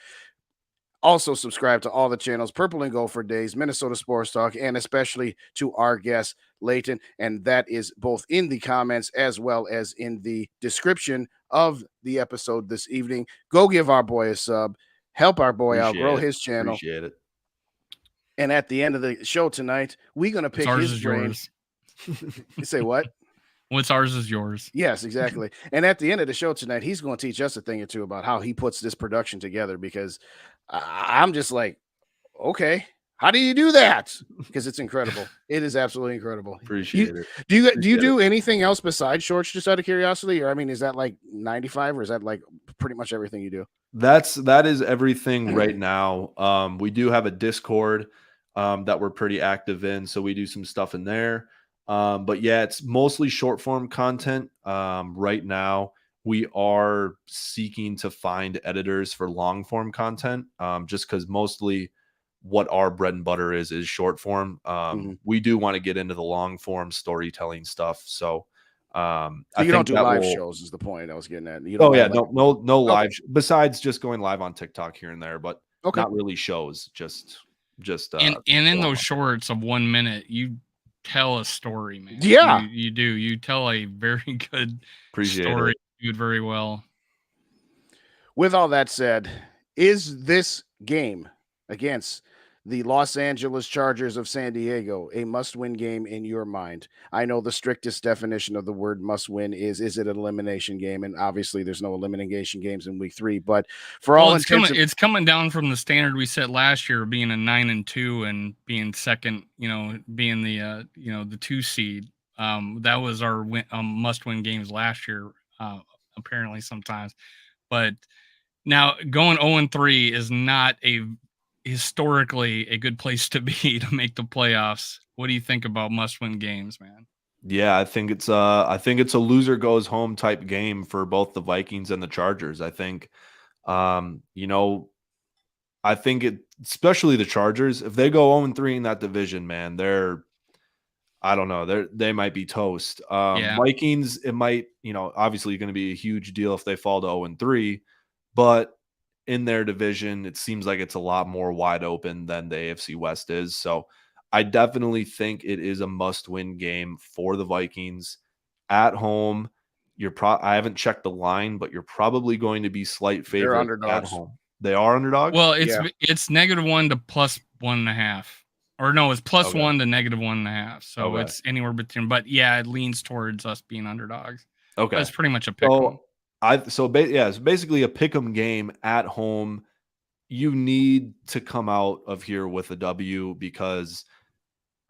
Also subscribe to all the channels, Purple and Gold for Days, Minnesota Sports Talk, and especially to our guest, Leighton. And that is both in the comments as well as in the description of the episode this evening. Go give our boy a sub. Help our boy out, grow his channel. Appreciate it. And at the end of the show tonight, we're going to pick his brain. You say what? What's ours is yours. Yes, exactly. And at the end of the show tonight, he's going to teach us a thing or two about how he puts this production together, because I'm just like, okay, how do you do that? Because it's incredible. It is absolutely incredible. Appreciate it. Do you do anything else besides shorts, just out of curiosity? Or, I mean, is that like 95, or is that like pretty much everything you do? That is everything right now. We do have a Discord that we're pretty active in, so we do some stuff in there. But yeah, it's mostly short form content. Right now, we are seeking to find editors for long form content, just because mostly what our bread and butter is short form. We do want to get into the long form storytelling stuff. So So I you don't think do that live will. shows is the point I was getting at. You don't Oh yeah, have like no okay. live besides just going live on TikTok here and there, but Okay. not really shows. Just And in those one-on-one. shorts of 1 minute, you tell a story, man. Yeah. You do. You tell a very good Appreciate story. it. You do it very well. With all that said, is this game against the Los Angeles Chargers of San Diego a must-win game in your mind? I know the strictest definition of the word must-win is it an elimination game? And obviously there's no elimination games in week 3, but for all intents and it's coming down from the standard we set last year, being a 9-2 and being second, being the the 2 seed. That was our must-win games last year, apparently sometimes. But now going 0-3 is not historically a good place to be to make the playoffs. What do you think about must-win games, man? Yeah, I think it's a loser goes home type game for both the Vikings and the Chargers. I think I think especially the Chargers, if they go 0-3 in that division, man, I don't know, they might be toast. Yeah. Vikings, it might, obviously going to be a huge deal if they fall to 0-3, but in their division, it seems like it's a lot more wide open than the AFC West is. So I definitely think it is a must-win game for the Vikings at home. I haven't checked the line, but you're probably going to be slight favorite at underdogs. home. They are underdogs. Well, it's -1 to +1.5. Or no, it's +1 to -1.5. So it's anywhere between. But yeah, it leans towards us being underdogs. Okay, but it's pretty much a pick 'em. It's basically a pick 'em game at home. You need to come out of here with a W because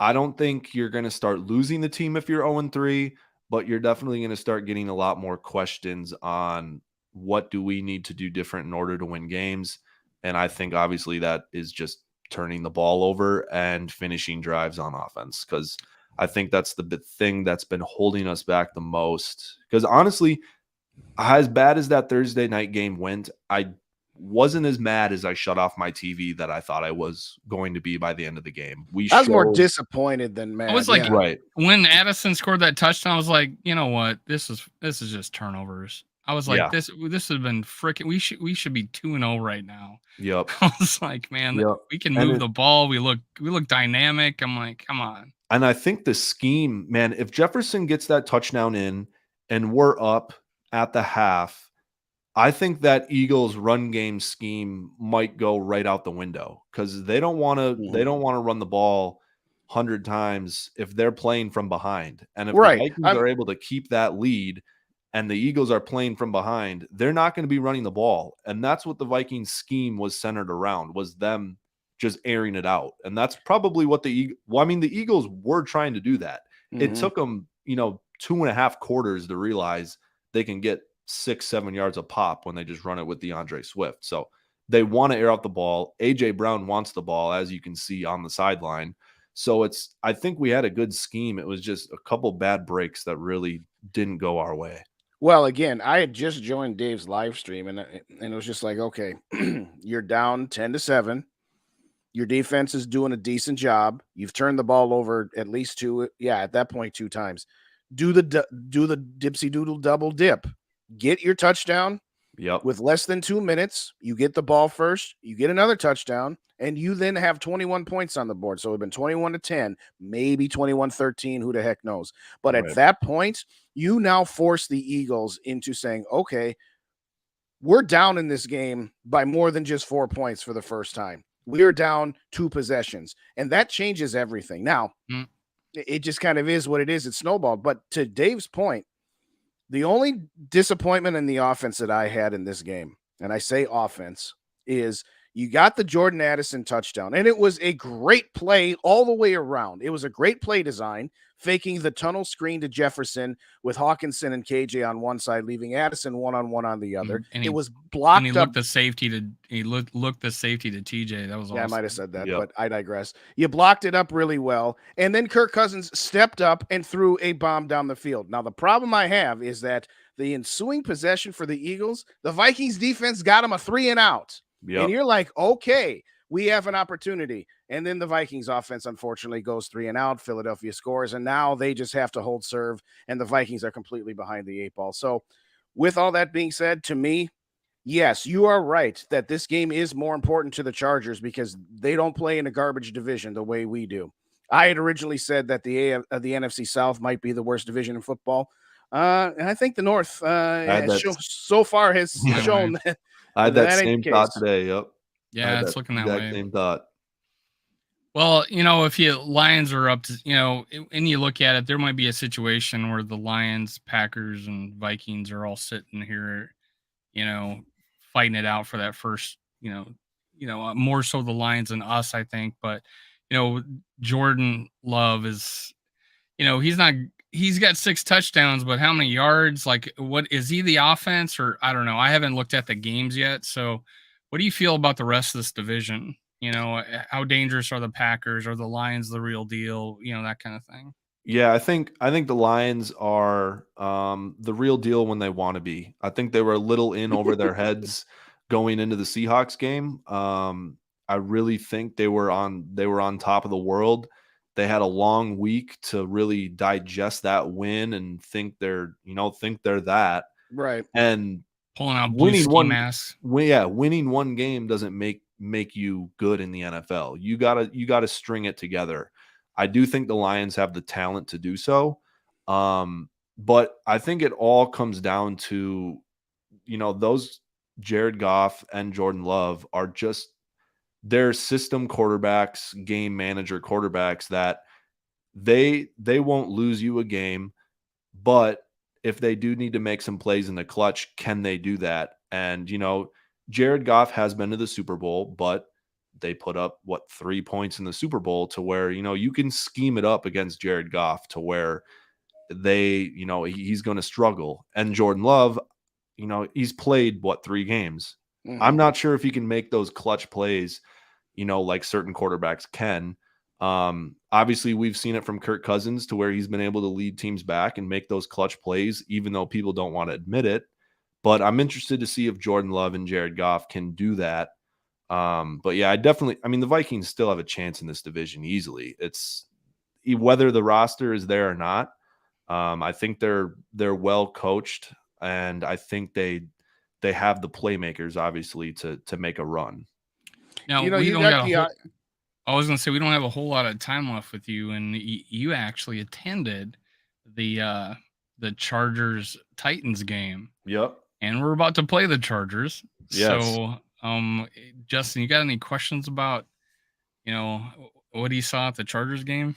I don't think you're going to start losing the team if you're 0-3, but you're definitely going to start getting a lot more questions on what do we need to do different in order to win games. And I think obviously that is just turning the ball over and finishing drives on offense, because I think that's the big thing that's been holding us back the most. Because honestly, as bad as that Thursday night game went, I wasn't as mad as I shut off my TV that I thought I was going to be by the end of the game. I was more disappointed than mad. I was like, right when Addison scored that touchdown, I was like, you know what, this is just turnovers. I was like, this has been freaking. We should be 2-0 right now. Yep. I was like, man, we can move the ball. We look dynamic. I'm like, come on. And I think the scheme, man, if Jefferson gets that touchdown in and we're up at the half, I think that Eagles run game scheme might go right out the window, because they don't want to run the ball 100 times if they're playing from behind. And if the Vikings are able to keep that lead and the Eagles are playing from behind, they're not going to be running the ball. And that's what the Vikings scheme was centered around, was them just airing it out. And that's probably what the Eagles were trying to do that. It took them, 2.5 quarters to realize they can get 6-7 yards a pop when they just run it with DeAndre Swift. So they want to air out the ball. AJ Brown wants the ball, as you can see on the sideline. So I think we had a good scheme. It was just a couple bad breaks that really didn't go our way. Well, again, I had just joined Dave's live stream, and it was just like, okay, you're down 10-7. Your defense is doing a decent job. You've turned the ball over at least at that point 2 times. Do the dipsy doodle double dip. Get your touchdown. Yep. With less than 2 minutes, you get the ball first, you get another touchdown, and you then have 21 points on the board. So it would have been 21-10, maybe 21-13, who the heck knows. But at that point, you now force the Eagles into saying, okay, we're down in this game by more than just 4 points for the first time. We're down 2 possessions, and that changes everything. Now, it just kind of is what it is. It's snowballed. But to Dave's point, the only disappointment in the offense that I had in this game, and I say offense, is You got the Jordan Addison touchdown, and it was a great play all the way around. It was a great play design, faking the tunnel screen to Jefferson with Hawkinson and KJ on one side, leaving Addison one-on-one on the other. And it was and blocked he up. looked the safety to TJ. That was awesome. Yeah, I might have said that, Yep. but I digress. You blocked it up really well, and then Kirk Cousins stepped up and threw a bomb down the field. Now, the problem I have is that the ensuing possession for the Eagles, the Vikings defense got them a 3-and-out. Yep. And you're like, okay, we have an opportunity. And then the Vikings offense, unfortunately, goes 3-and-out. Philadelphia scores, and now they just have to hold serve, and the Vikings are completely behind the 8-ball. So with all that being said, to me, yes, you are right that this game is more important to the Chargers because they don't play in a garbage division the way we do. I had originally said that the NFC South might be the worst division in football. And I think the North so far has shown that. I had that ain't same the thought case. today. Yep. Yeah, it's looking that way. Same thought. Well, if you Lions are up to, and you look at it, there might be a situation where the Lions, Packers, and Vikings are all sitting here, fighting it out for that first, more so the Lions than us, I think. But, Jordan Love is, he's got 6 touchdowns, but how many yards? Like, what is he the offense, or I don't know. I haven't looked at the games yet. So what do you feel about the rest of this division? How dangerous are the Packers? Are the Lions the real deal? That kind of thing. Yeah, I think the Lions are the real deal when they want to be. I think they were a little in over their heads going into the Seahawks game. I really think they were on top of the world. They had a long week to really digest that win and think they're that. Right. And pulling out winning one game doesn't make you good in the NFL. You gotta string it together. I do think the Lions have the talent to do so. But I think it all comes down to, those Jared Goff and Jordan Love are just their system quarterbacks, game manager quarterbacks that they won't lose you a game, but if they do need to make some plays in the clutch, can they do that? And, Jared Goff has been to the Super Bowl, but they put up 3 points in the Super Bowl to where, you can scheme it up against Jared Goff to where he's going to struggle. And Jordan Love, he's played 3 games. Mm-hmm. I'm not sure if he can make those clutch plays, like certain quarterbacks can. Obviously we've seen it from Kirk Cousins to where he's been able to lead teams back and make those clutch plays, even though people don't want to admit it. But I'm interested to see if Jordan Love and Jared Goff can do that. But yeah, the Vikings still have a chance in this division easily. It's whether the roster is there or not. I think they're well coached, and I think they have the playmakers obviously to make a run. Now we don't got I was going to say we don't have a whole lot of time left with you, and you actually attended the Chargers Titans game. Yep. And we're about to play the Chargers. Yes. So, Justin, you got any questions about, what he saw at the Chargers game?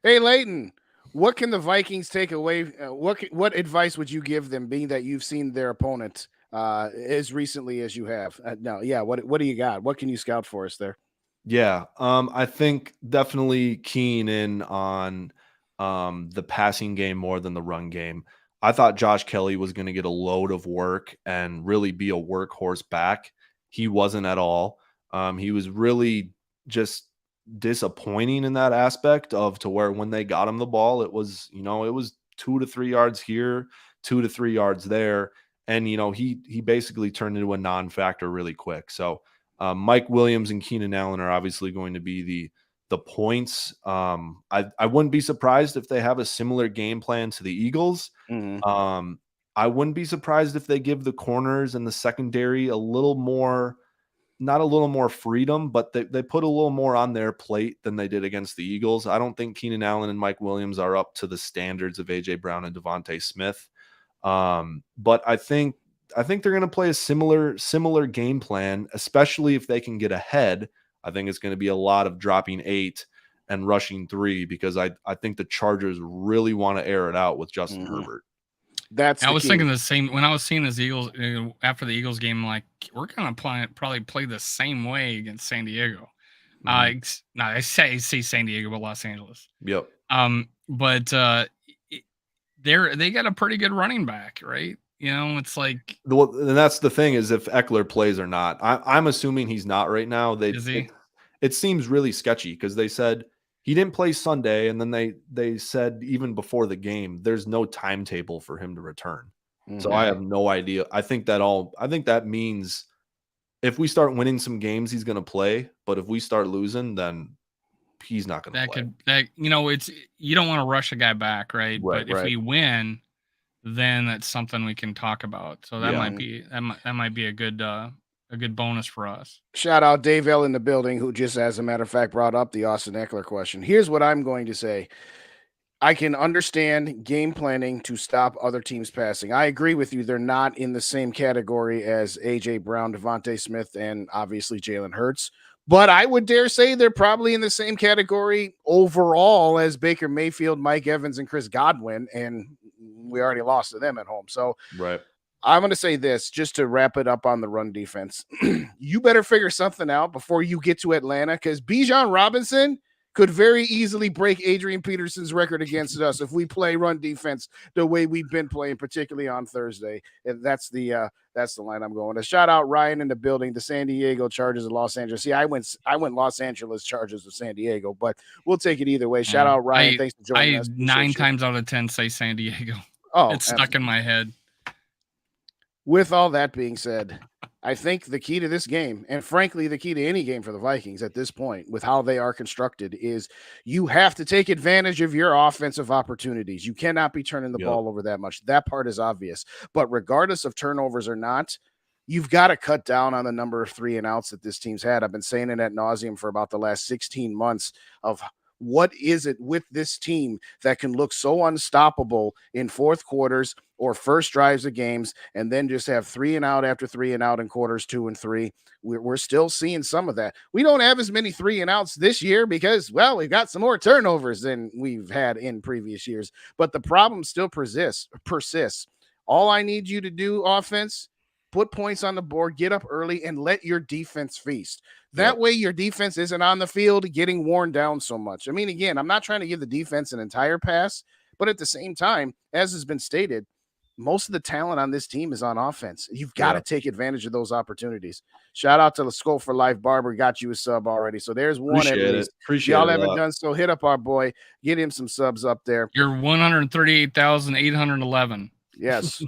Hey, Leighton, what can the Vikings take away? What advice would you give them, being that you've seen their opponent as recently as you have? What do you got? What can you scout for us there? Yeah, I think definitely keying in on the passing game more than the run game. I thought Josh Kelly was going to get a load of work and really be a workhorse back. He wasn't at all. He was really just disappointing in that aspect to where when they got him the ball, it was 2 to 3 yards here, 2 to 3 yards there. And, he basically turned into a non-factor really quick. So Mike Williams and Keenan Allen are obviously going to be the points. I wouldn't be surprised if they have a similar game plan to the Eagles. Mm-hmm. I wouldn't be surprised if they give the corners and the secondary a little more, not a little more freedom, but they put a little more on their plate than they did against the Eagles. I don't think Keenan Allen and Mike Williams are up to the standards of A.J. Brown and Devontae Smith. But I think they're going to play a similar game plan, especially if they can get ahead. I think it's going to be a lot of dropping 8 and rushing 3 because I think the Chargers really want to air it out with Justin Herbert. That's I the was key. thinking the same when I was seeing this Eagles after the Eagles game. Like, we're gonna probably play the same way against San Diego. No, I say San Diego, but Los Angeles. Yep. But they got a pretty good running back, right? You know, it's like, And that's the thing, is if Eckler plays or not. I'm assuming he's not right now. is he? It seems really sketchy because they said he didn't play Sunday, and then they said even before the game there's no timetable for him to return. So I have no idea. I think that means if we start winning some games, he's going to play. But if we start losing, then he's not going to play. It's, you don't want to rush a guy back, right? Right, But if we win, then that's something we can talk about. So that might be a good bonus for us. Shout out Dave L in the building, who just, as a matter of fact, brought up the Austin Eckler question. Here's what I'm going to say. I can understand game planning to stop other teams passing. I agree with you. They're not in the same category as A.J. Brown, Devontae Smith, and obviously Jalen Hurts. But I would dare say they're probably in the same category overall as Baker Mayfield, Mike Evans, and Chris Godwin. And we already lost to them at home. So right. I'm going to say this just to wrap it up on the run defense. You better figure something out before you get to Atlanta, because Bijan Robinson could very easily break Adrian Peterson's record against us if we play run defense the way we've been playing, particularly on Thursday. And that's the line I'm going to. Shout out Ryan in the building, the San Diego Chargers of Los Angeles. See, I went Los Angeles Chargers of San Diego, but we'll take it either way. Shout out Ryan. Thanks for joining us. 9 times out of 10 say San Diego. Oh, it's stuck in my head. With all that being said, I think the key to this game, and frankly, the key to any game for the Vikings at this point, with how they are constructed, is you have to take advantage of your offensive opportunities. You cannot be turning the ball over that much. That part is obvious. But regardless of turnovers or not, you've got to cut down on the number of 3 and outs that this team's had. I've been saying it ad nauseum for about the last 16 months of what is it with this team that can look so unstoppable in fourth quarters or first drives of games, and then just have 3 and out after 3 and out in quarters 2 and 3. We're still seeing some of that. We don't have as many 3 and outs this year because, well, we've got some more turnovers than we've had in previous years, but the problem still persists. All I need you to do, offense, put points on the board, get up early, and let your defense feast. That way your defense isn't on the field getting worn down so much. I mean, again, I'm not trying to give the defense an entire pass, but at the same time, as has been stated, most of the talent on this team is on offense. You've got to take advantage of those opportunities. Shout out to the Skull for Life Barber. Got you a sub already. So there's one at least. Appreciate Y'all haven't done so. Hit up our boy. Get him some subs up there. You're 138,811. Yes.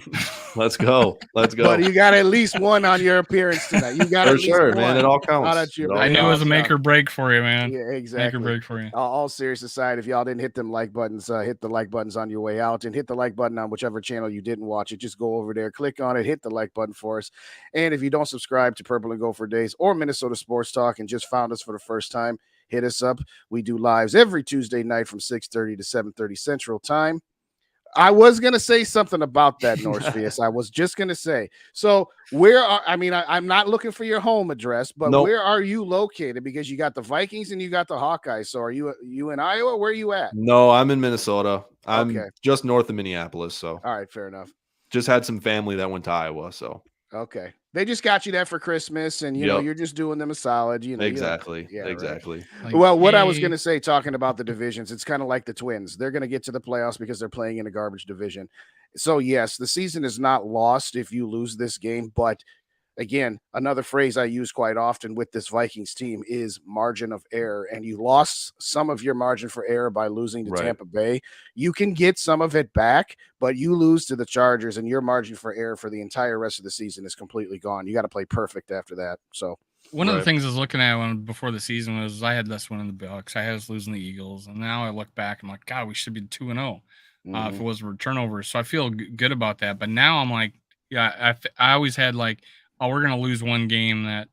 Let's go. But you got at least one on your appearance tonight. You got for at least sure, one. man. It all counts. I knew it was a make or break for you, man. Yeah, exactly. Make or break for you. All serious aside, if y'all didn't hit them like buttons, hit the like buttons on your way out, and hit the like button on whichever channel you didn't watch it. Just go over there, click on it, hit the like button for us. And if you don't subscribe to Purple and Gopher Days or Minnesota Sports Talk and just found us for the first time, hit us up. We do lives every Tuesday night from 6:30 to 7:30 Central Time. I was going to say something about that, Norsefius. I was just going to say, so I'm not looking for your home address, but where are you located? Because you got the Vikings and you got the Hawkeyes. So are you in Iowa? Where are you at? No, I'm in Minnesota. I'm just north of Minneapolis. So, all right, fair enough. Just had some family that went to Iowa. So, okay. They just got you that for Christmas, and you know you're just doing them a solid. Exactly. Right. Like, well, what I was going to say, talking about the divisions, it's kind of like the Twins. They're going to get to the playoffs because they're playing in a garbage division. So yes, the season is not lost if you lose this game, but again, another phrase I use quite often with this Vikings team is margin of error. And you lost some of your margin for error by losing to Tampa Bay. You can get some of it back, but you lose to the Chargers and your margin for error for the entire rest of the season is completely gone. You got to play perfect after that. So one of the things I was looking at before the season was I had this one in the Bucks. I had us losing the Eagles. And now I look back, I'm like, God, we should be 2-0 if it was turnovers. So I feel good about that. But now I'm like, I always had like, oh, we're going to lose one game that,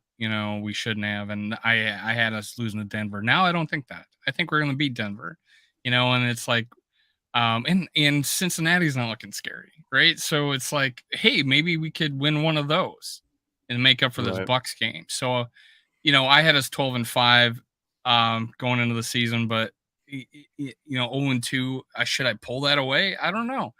we shouldn't have. And I had us losing to Denver. Now I don't think that. I think we're going to beat Denver, and it's like, and Cincinnati's not looking scary, right? So it's like, hey, maybe we could win one of those and make up for this Bucks game. So, I had us 12-5 going into the season, but 0-2, should I pull that away? I don't know.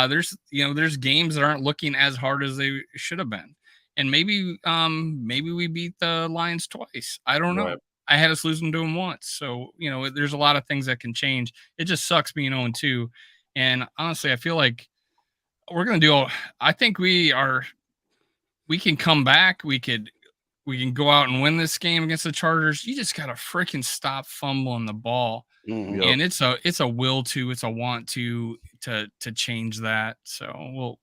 There's games that aren't looking as hard as they should have been. And maybe we beat the Lions twice. I don't know. Right. I had us losing to them once. So, there's a lot of things that can change. It just sucks being 0-2. And honestly, I feel like we're going to do I think we can come back. We can go out and win this game against the Chargers. You just got to freaking stop fumbling the ball. Mhm. And it's a will to, it's a want to change that. So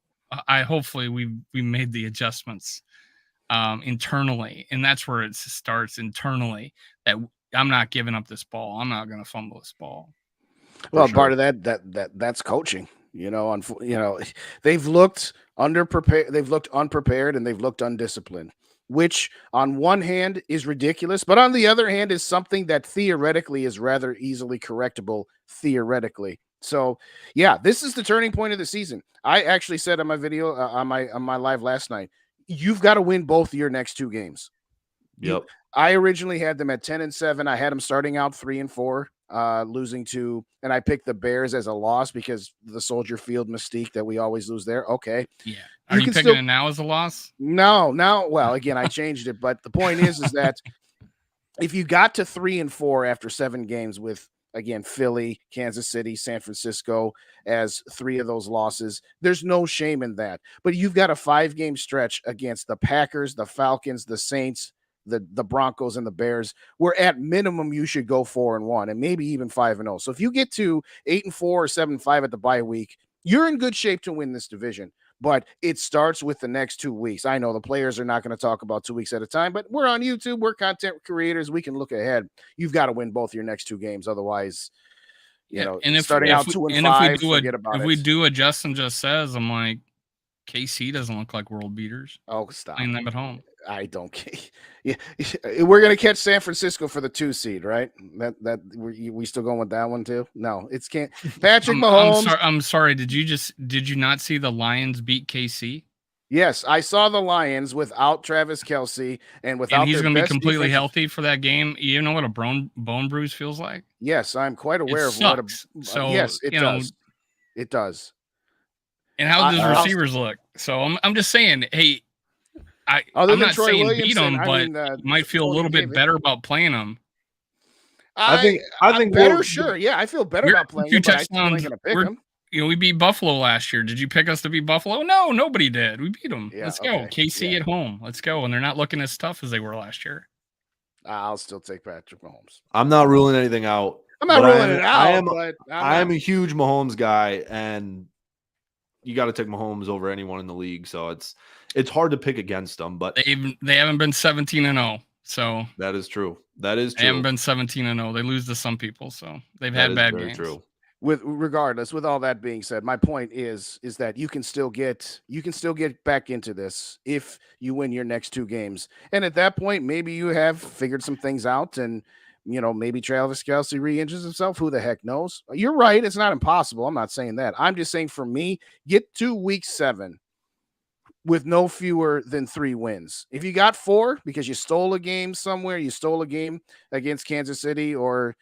I hopefully we made the adjustments internally, and that's where it starts internally, that I'm not giving up this ball. I'm not going to fumble this ball. Well, sure. part of that's coaching. They've looked underprepared, they've looked unprepared, and they've looked undisciplined, which on one hand is ridiculous, but on the other hand is something that theoretically is rather easily correctable theoretically. So, yeah, this is the turning point of the season. I actually said on my video on my live last night, you've got to win both your next 2 games. Yep. I originally had them at 10-7. I had them starting out 3-4, losing to, and I picked the Bears as a loss because the Soldier Field mystique that we always lose there. Okay. Yeah. Are you picking it now as a loss? No. Well, again, I changed it, but the point is that if you got to 3-4 after 7 games with, again, Philly, Kansas City, San Francisco as 3 of those losses, there's no shame in that. But you've got a 5-game stretch against the Packers, the Falcons, the Saints, the Broncos, and the Bears, where at minimum you should go 4-1 and maybe even 5-0. So if you get to 8-4 or 7-5 at the bye week, you're in good shape to win this division. But it starts with the next 2 weeks. I know the players are not going to talk about 2 weeks at a time, but we're on YouTube. We're content creators. We can look ahead. You've got to win both your next 2 games. Otherwise, and starting out 2-5, forget about it. If we do what Justin just says, I'm like, KC doesn't look like world beaters. Oh, stop. Playing them at home. I don't care. Yeah, we're gonna catch San Francisco for the 2 seed, right? That we still going with that one too? No, it's can't. Patrick Mahomes. I'm sorry. Did you not see the Lions beat KC? Yes, I saw the Lions without Travis Kelce and without. And he's going to be completely healthy for that game. You know what a bone bruise feels like? Yes, I'm quite aware of what. So yes, it does. It does. And how does receivers look? So I'm just saying, hey. I'm not saying Williamson, beat them, but you might feel a little bit better about playing them. I think better, sure. Yeah, I feel better about playing them, but I still ain't gonna pick them. We beat Buffalo last year. Did you pick us to beat Buffalo? No, nobody did. We beat them. Yeah, let's go. Okay. KC at home. Let's go. And they're not looking as tough as they were last year. I'll still take Patrick Mahomes. I'm not ruling anything out. I'm not ruling it out. I am a huge Mahomes guy, and you got to take Mahomes over anyone in the league. So it's hard to pick against them, but they haven't been 17-0. So that is true. That is true. They haven't been 17-0. They lose to some people, so they've had bad games. True. With all that being said, my point is that you can still get back into this if you win your next 2 games. And at that point, maybe you have figured some things out, and maybe Travis Kelce re-injures himself. Who the heck knows? You're right. It's not impossible. I'm not saying that. I'm just saying, for me, get to week 7 with no fewer than 3 wins. If you got 4 because you stole a game somewhere, you stole a game against Kansas City or,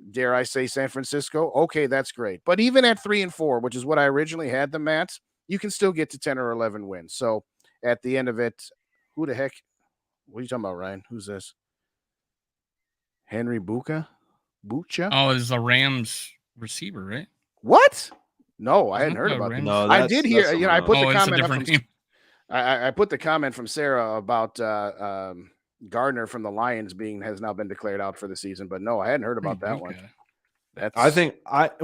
dare I say, San Francisco, okay, that's great. But even at 3-4, which is what I originally had them at, you can still get to 10 or 11 wins. So at the end of it, who the heck? What are you talking about, Ryan? Who's this? Henry Bucha? Oh, it's the Rams receiver, right? What? No, I hadn't heard about that. No, I did hear. I put the comment. I put the comment from Sarah about Gardner from the Lions has now been declared out for the season, but no, I hadn't heard about that one.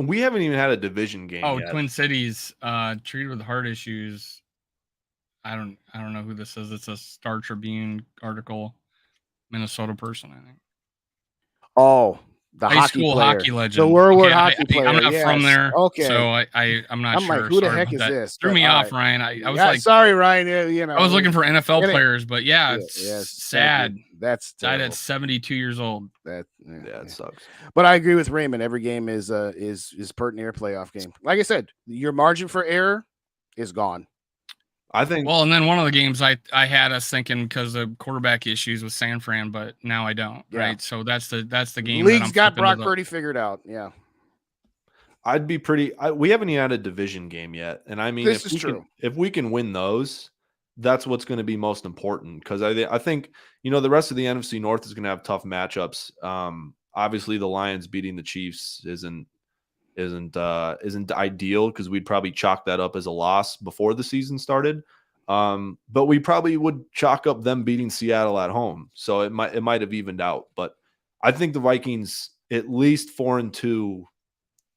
We haven't even had a division game. Oh, yet. Twin Cities treated with heart issues. I don't know who this is. It's a Star Tribune article. Minnesota person, I think. Oh, the high school hockey legend, the World War hockey player. I'm not from there, okay. So I'm not sure. Like, who the heck is this? Threw me off, Ryan. I was like, sorry, Ryan. I was looking for NFL players, but it's sad. That's died at 72 years old. It sucks. But I agree with Raymond. Every game is pert near a playoff game. Like I said, your margin for error is gone. I think. Well, and then one of the games I had us thinking because of quarterback issues with San Fran, but now I don't. Yeah. Right, so that's the game. League's got Brock Purdy figured out. Yeah. I'd be pretty. We haven't even had a division game yet, and I mean, This is true. if we can win those, that's what's going to be most important. Because I think the rest of the NFC North is going to have tough matchups. Obviously, the Lions beating the Chiefs isn't ideal because we'd probably chalk that up as a loss before the season started. But we probably would chalk up them beating Seattle at home, so it might have evened out. But I think the Vikings at least 4-2,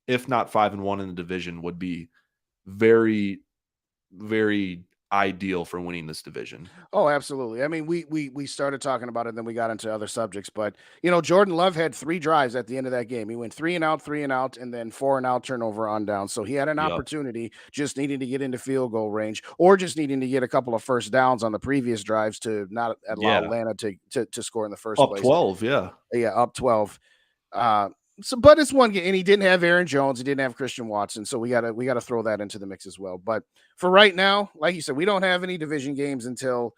if not 5-1 in the division, would be very, very ideal for winning this division. Oh, absolutely. I mean, we started talking about it, then we got into other subjects. But Jordan Love had 3 drives at the end of that game. He went 3 and out, and then 4 and out turnover on down. So he had an Yep. opportunity, just needing to get into field goal range, or just needing to get a couple of first downs on the previous drives to not allow Yeah. Atlanta to score in the first Up place. 12, yeah. Yeah, up 12. But it's one game, and he didn't have Aaron Jones, he didn't have Christian Watson, so we gotta throw that into the mix as well. But for right now, like you said, we don't have any division games until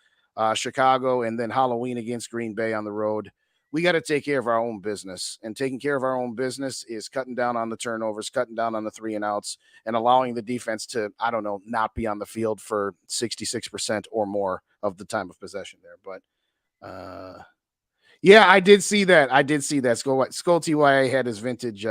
Chicago and then Halloween against Green Bay on the road. We got to take care of our own business, and taking care of our own business is cutting down on the turnovers, cutting down on the 3 and outs, and allowing the defense to, not be on the field for 66% or more of the time of possession there. But yeah, I did see that. Skull TYA had his vintage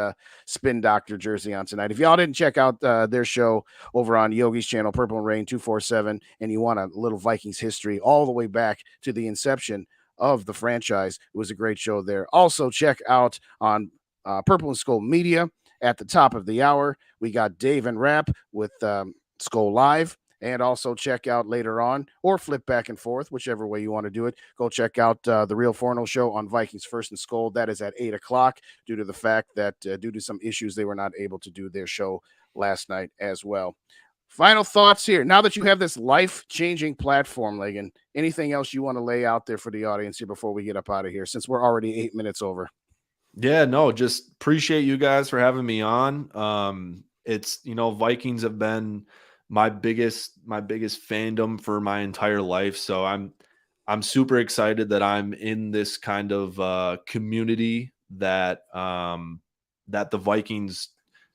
Spin Doctor jersey on tonight. If y'all didn't check out their show over on Yogi's channel, Purple and Rain 247, and you want a little Vikings history all the way back to the inception of the franchise, it was a great show there. Also, check out on Purple and Skull Media at the top of the hour. We got Dave and Rap with Skull Live. And also check out later on, or flip back and forth, whichever way you want to do it. Go check out the Real Forno show on Vikings First and Skull. That is at 8 o'clock due to the fact that due to some issues, they were not able to do their show last night as well. Final thoughts here. Now that you have this life-changing platform, Leighton, anything else you want to lay out there for the audience here before we get up out of here, since we're already 8 minutes over? Yeah, no, just appreciate you guys for having me on. It's, Vikings have been my biggest fandom for my entire life. So I'm super excited that I'm in this kind of community that that the Vikings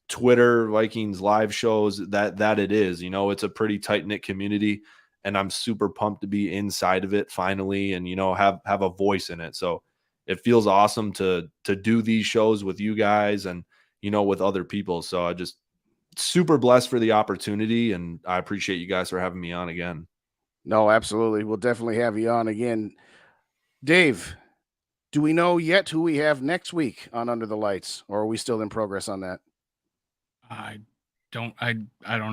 Twitter, Vikings live shows that it is. It's a pretty tight-knit community, and I'm super pumped to be inside of it finally and have a voice in it. So it feels awesome to do these shows with you guys and with other people. So I just super blessed for the opportunity, and I appreciate you guys for having me on again. No, absolutely. We'll definitely have you on again. Dave, do we know yet who we have next week on Under the Lights, or are we still in progress on that? I don't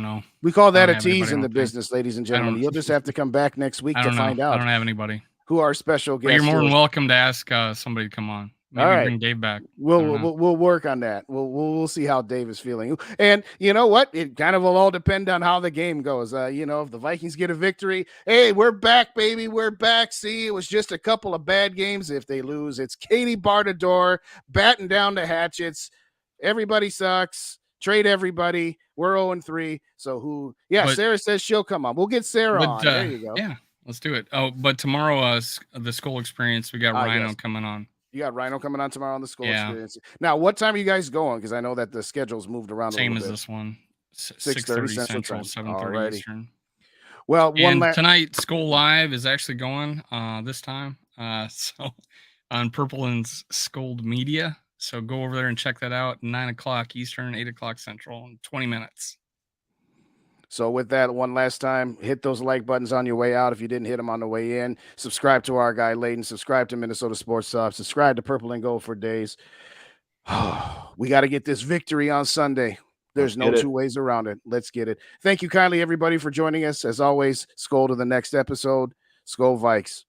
know. We call that I a don't have tease anybody, I in the don't think. business, ladies and gentlemen. don't- You'll just have to come back next week I to don't know. find I out don't have anybody. who our special But guest you're more than is. welcome to ask somebody to come on. Maybe All right. bring Dave back. We'll work on that. We'll see how Dave is feeling. And you know what? It kind of will all depend on how the game goes. If the Vikings get a victory, hey, we're back, baby. We're back. See, it was just a couple of bad games. If they lose, it's Katie Bardador batting down the hatchets. Everybody sucks. Trade everybody. We're 0-3. So who? Yeah, But- Sarah says she'll come on. We'll get Sarah But on. There you go. yeah, let's do it. Oh, but tomorrow, the Skull Experience, we got Rhino yes. coming on. You got Rhino coming on tomorrow on the Skull Yeah. Experience. Now, what time are you guys going? Because I know that the schedule's moved around Same a as little bit. this one. 6:30 6:30 Central Central, Time. 7:30 Alrighty. Eastern. Well, one And last. tonight, Skull Live is actually going this time. So on Purple and Skull Media. So go over there and check that out. 9 o'clock Eastern, 8 o'clock Central, in 20 minutes. So with that, one last time, hit those like buttons on your way out if you didn't hit them on the way in. Subscribe to our guy Leighton. Subscribe to Minnesota Sports Talk. Subscribe to Purple and Gold for days. We got to get this victory on Sunday. There's Let's no get it. two ways around it. Let's get it. Thank you kindly, everybody, for joining us. As always, Skull to the next episode. Skull Vikes.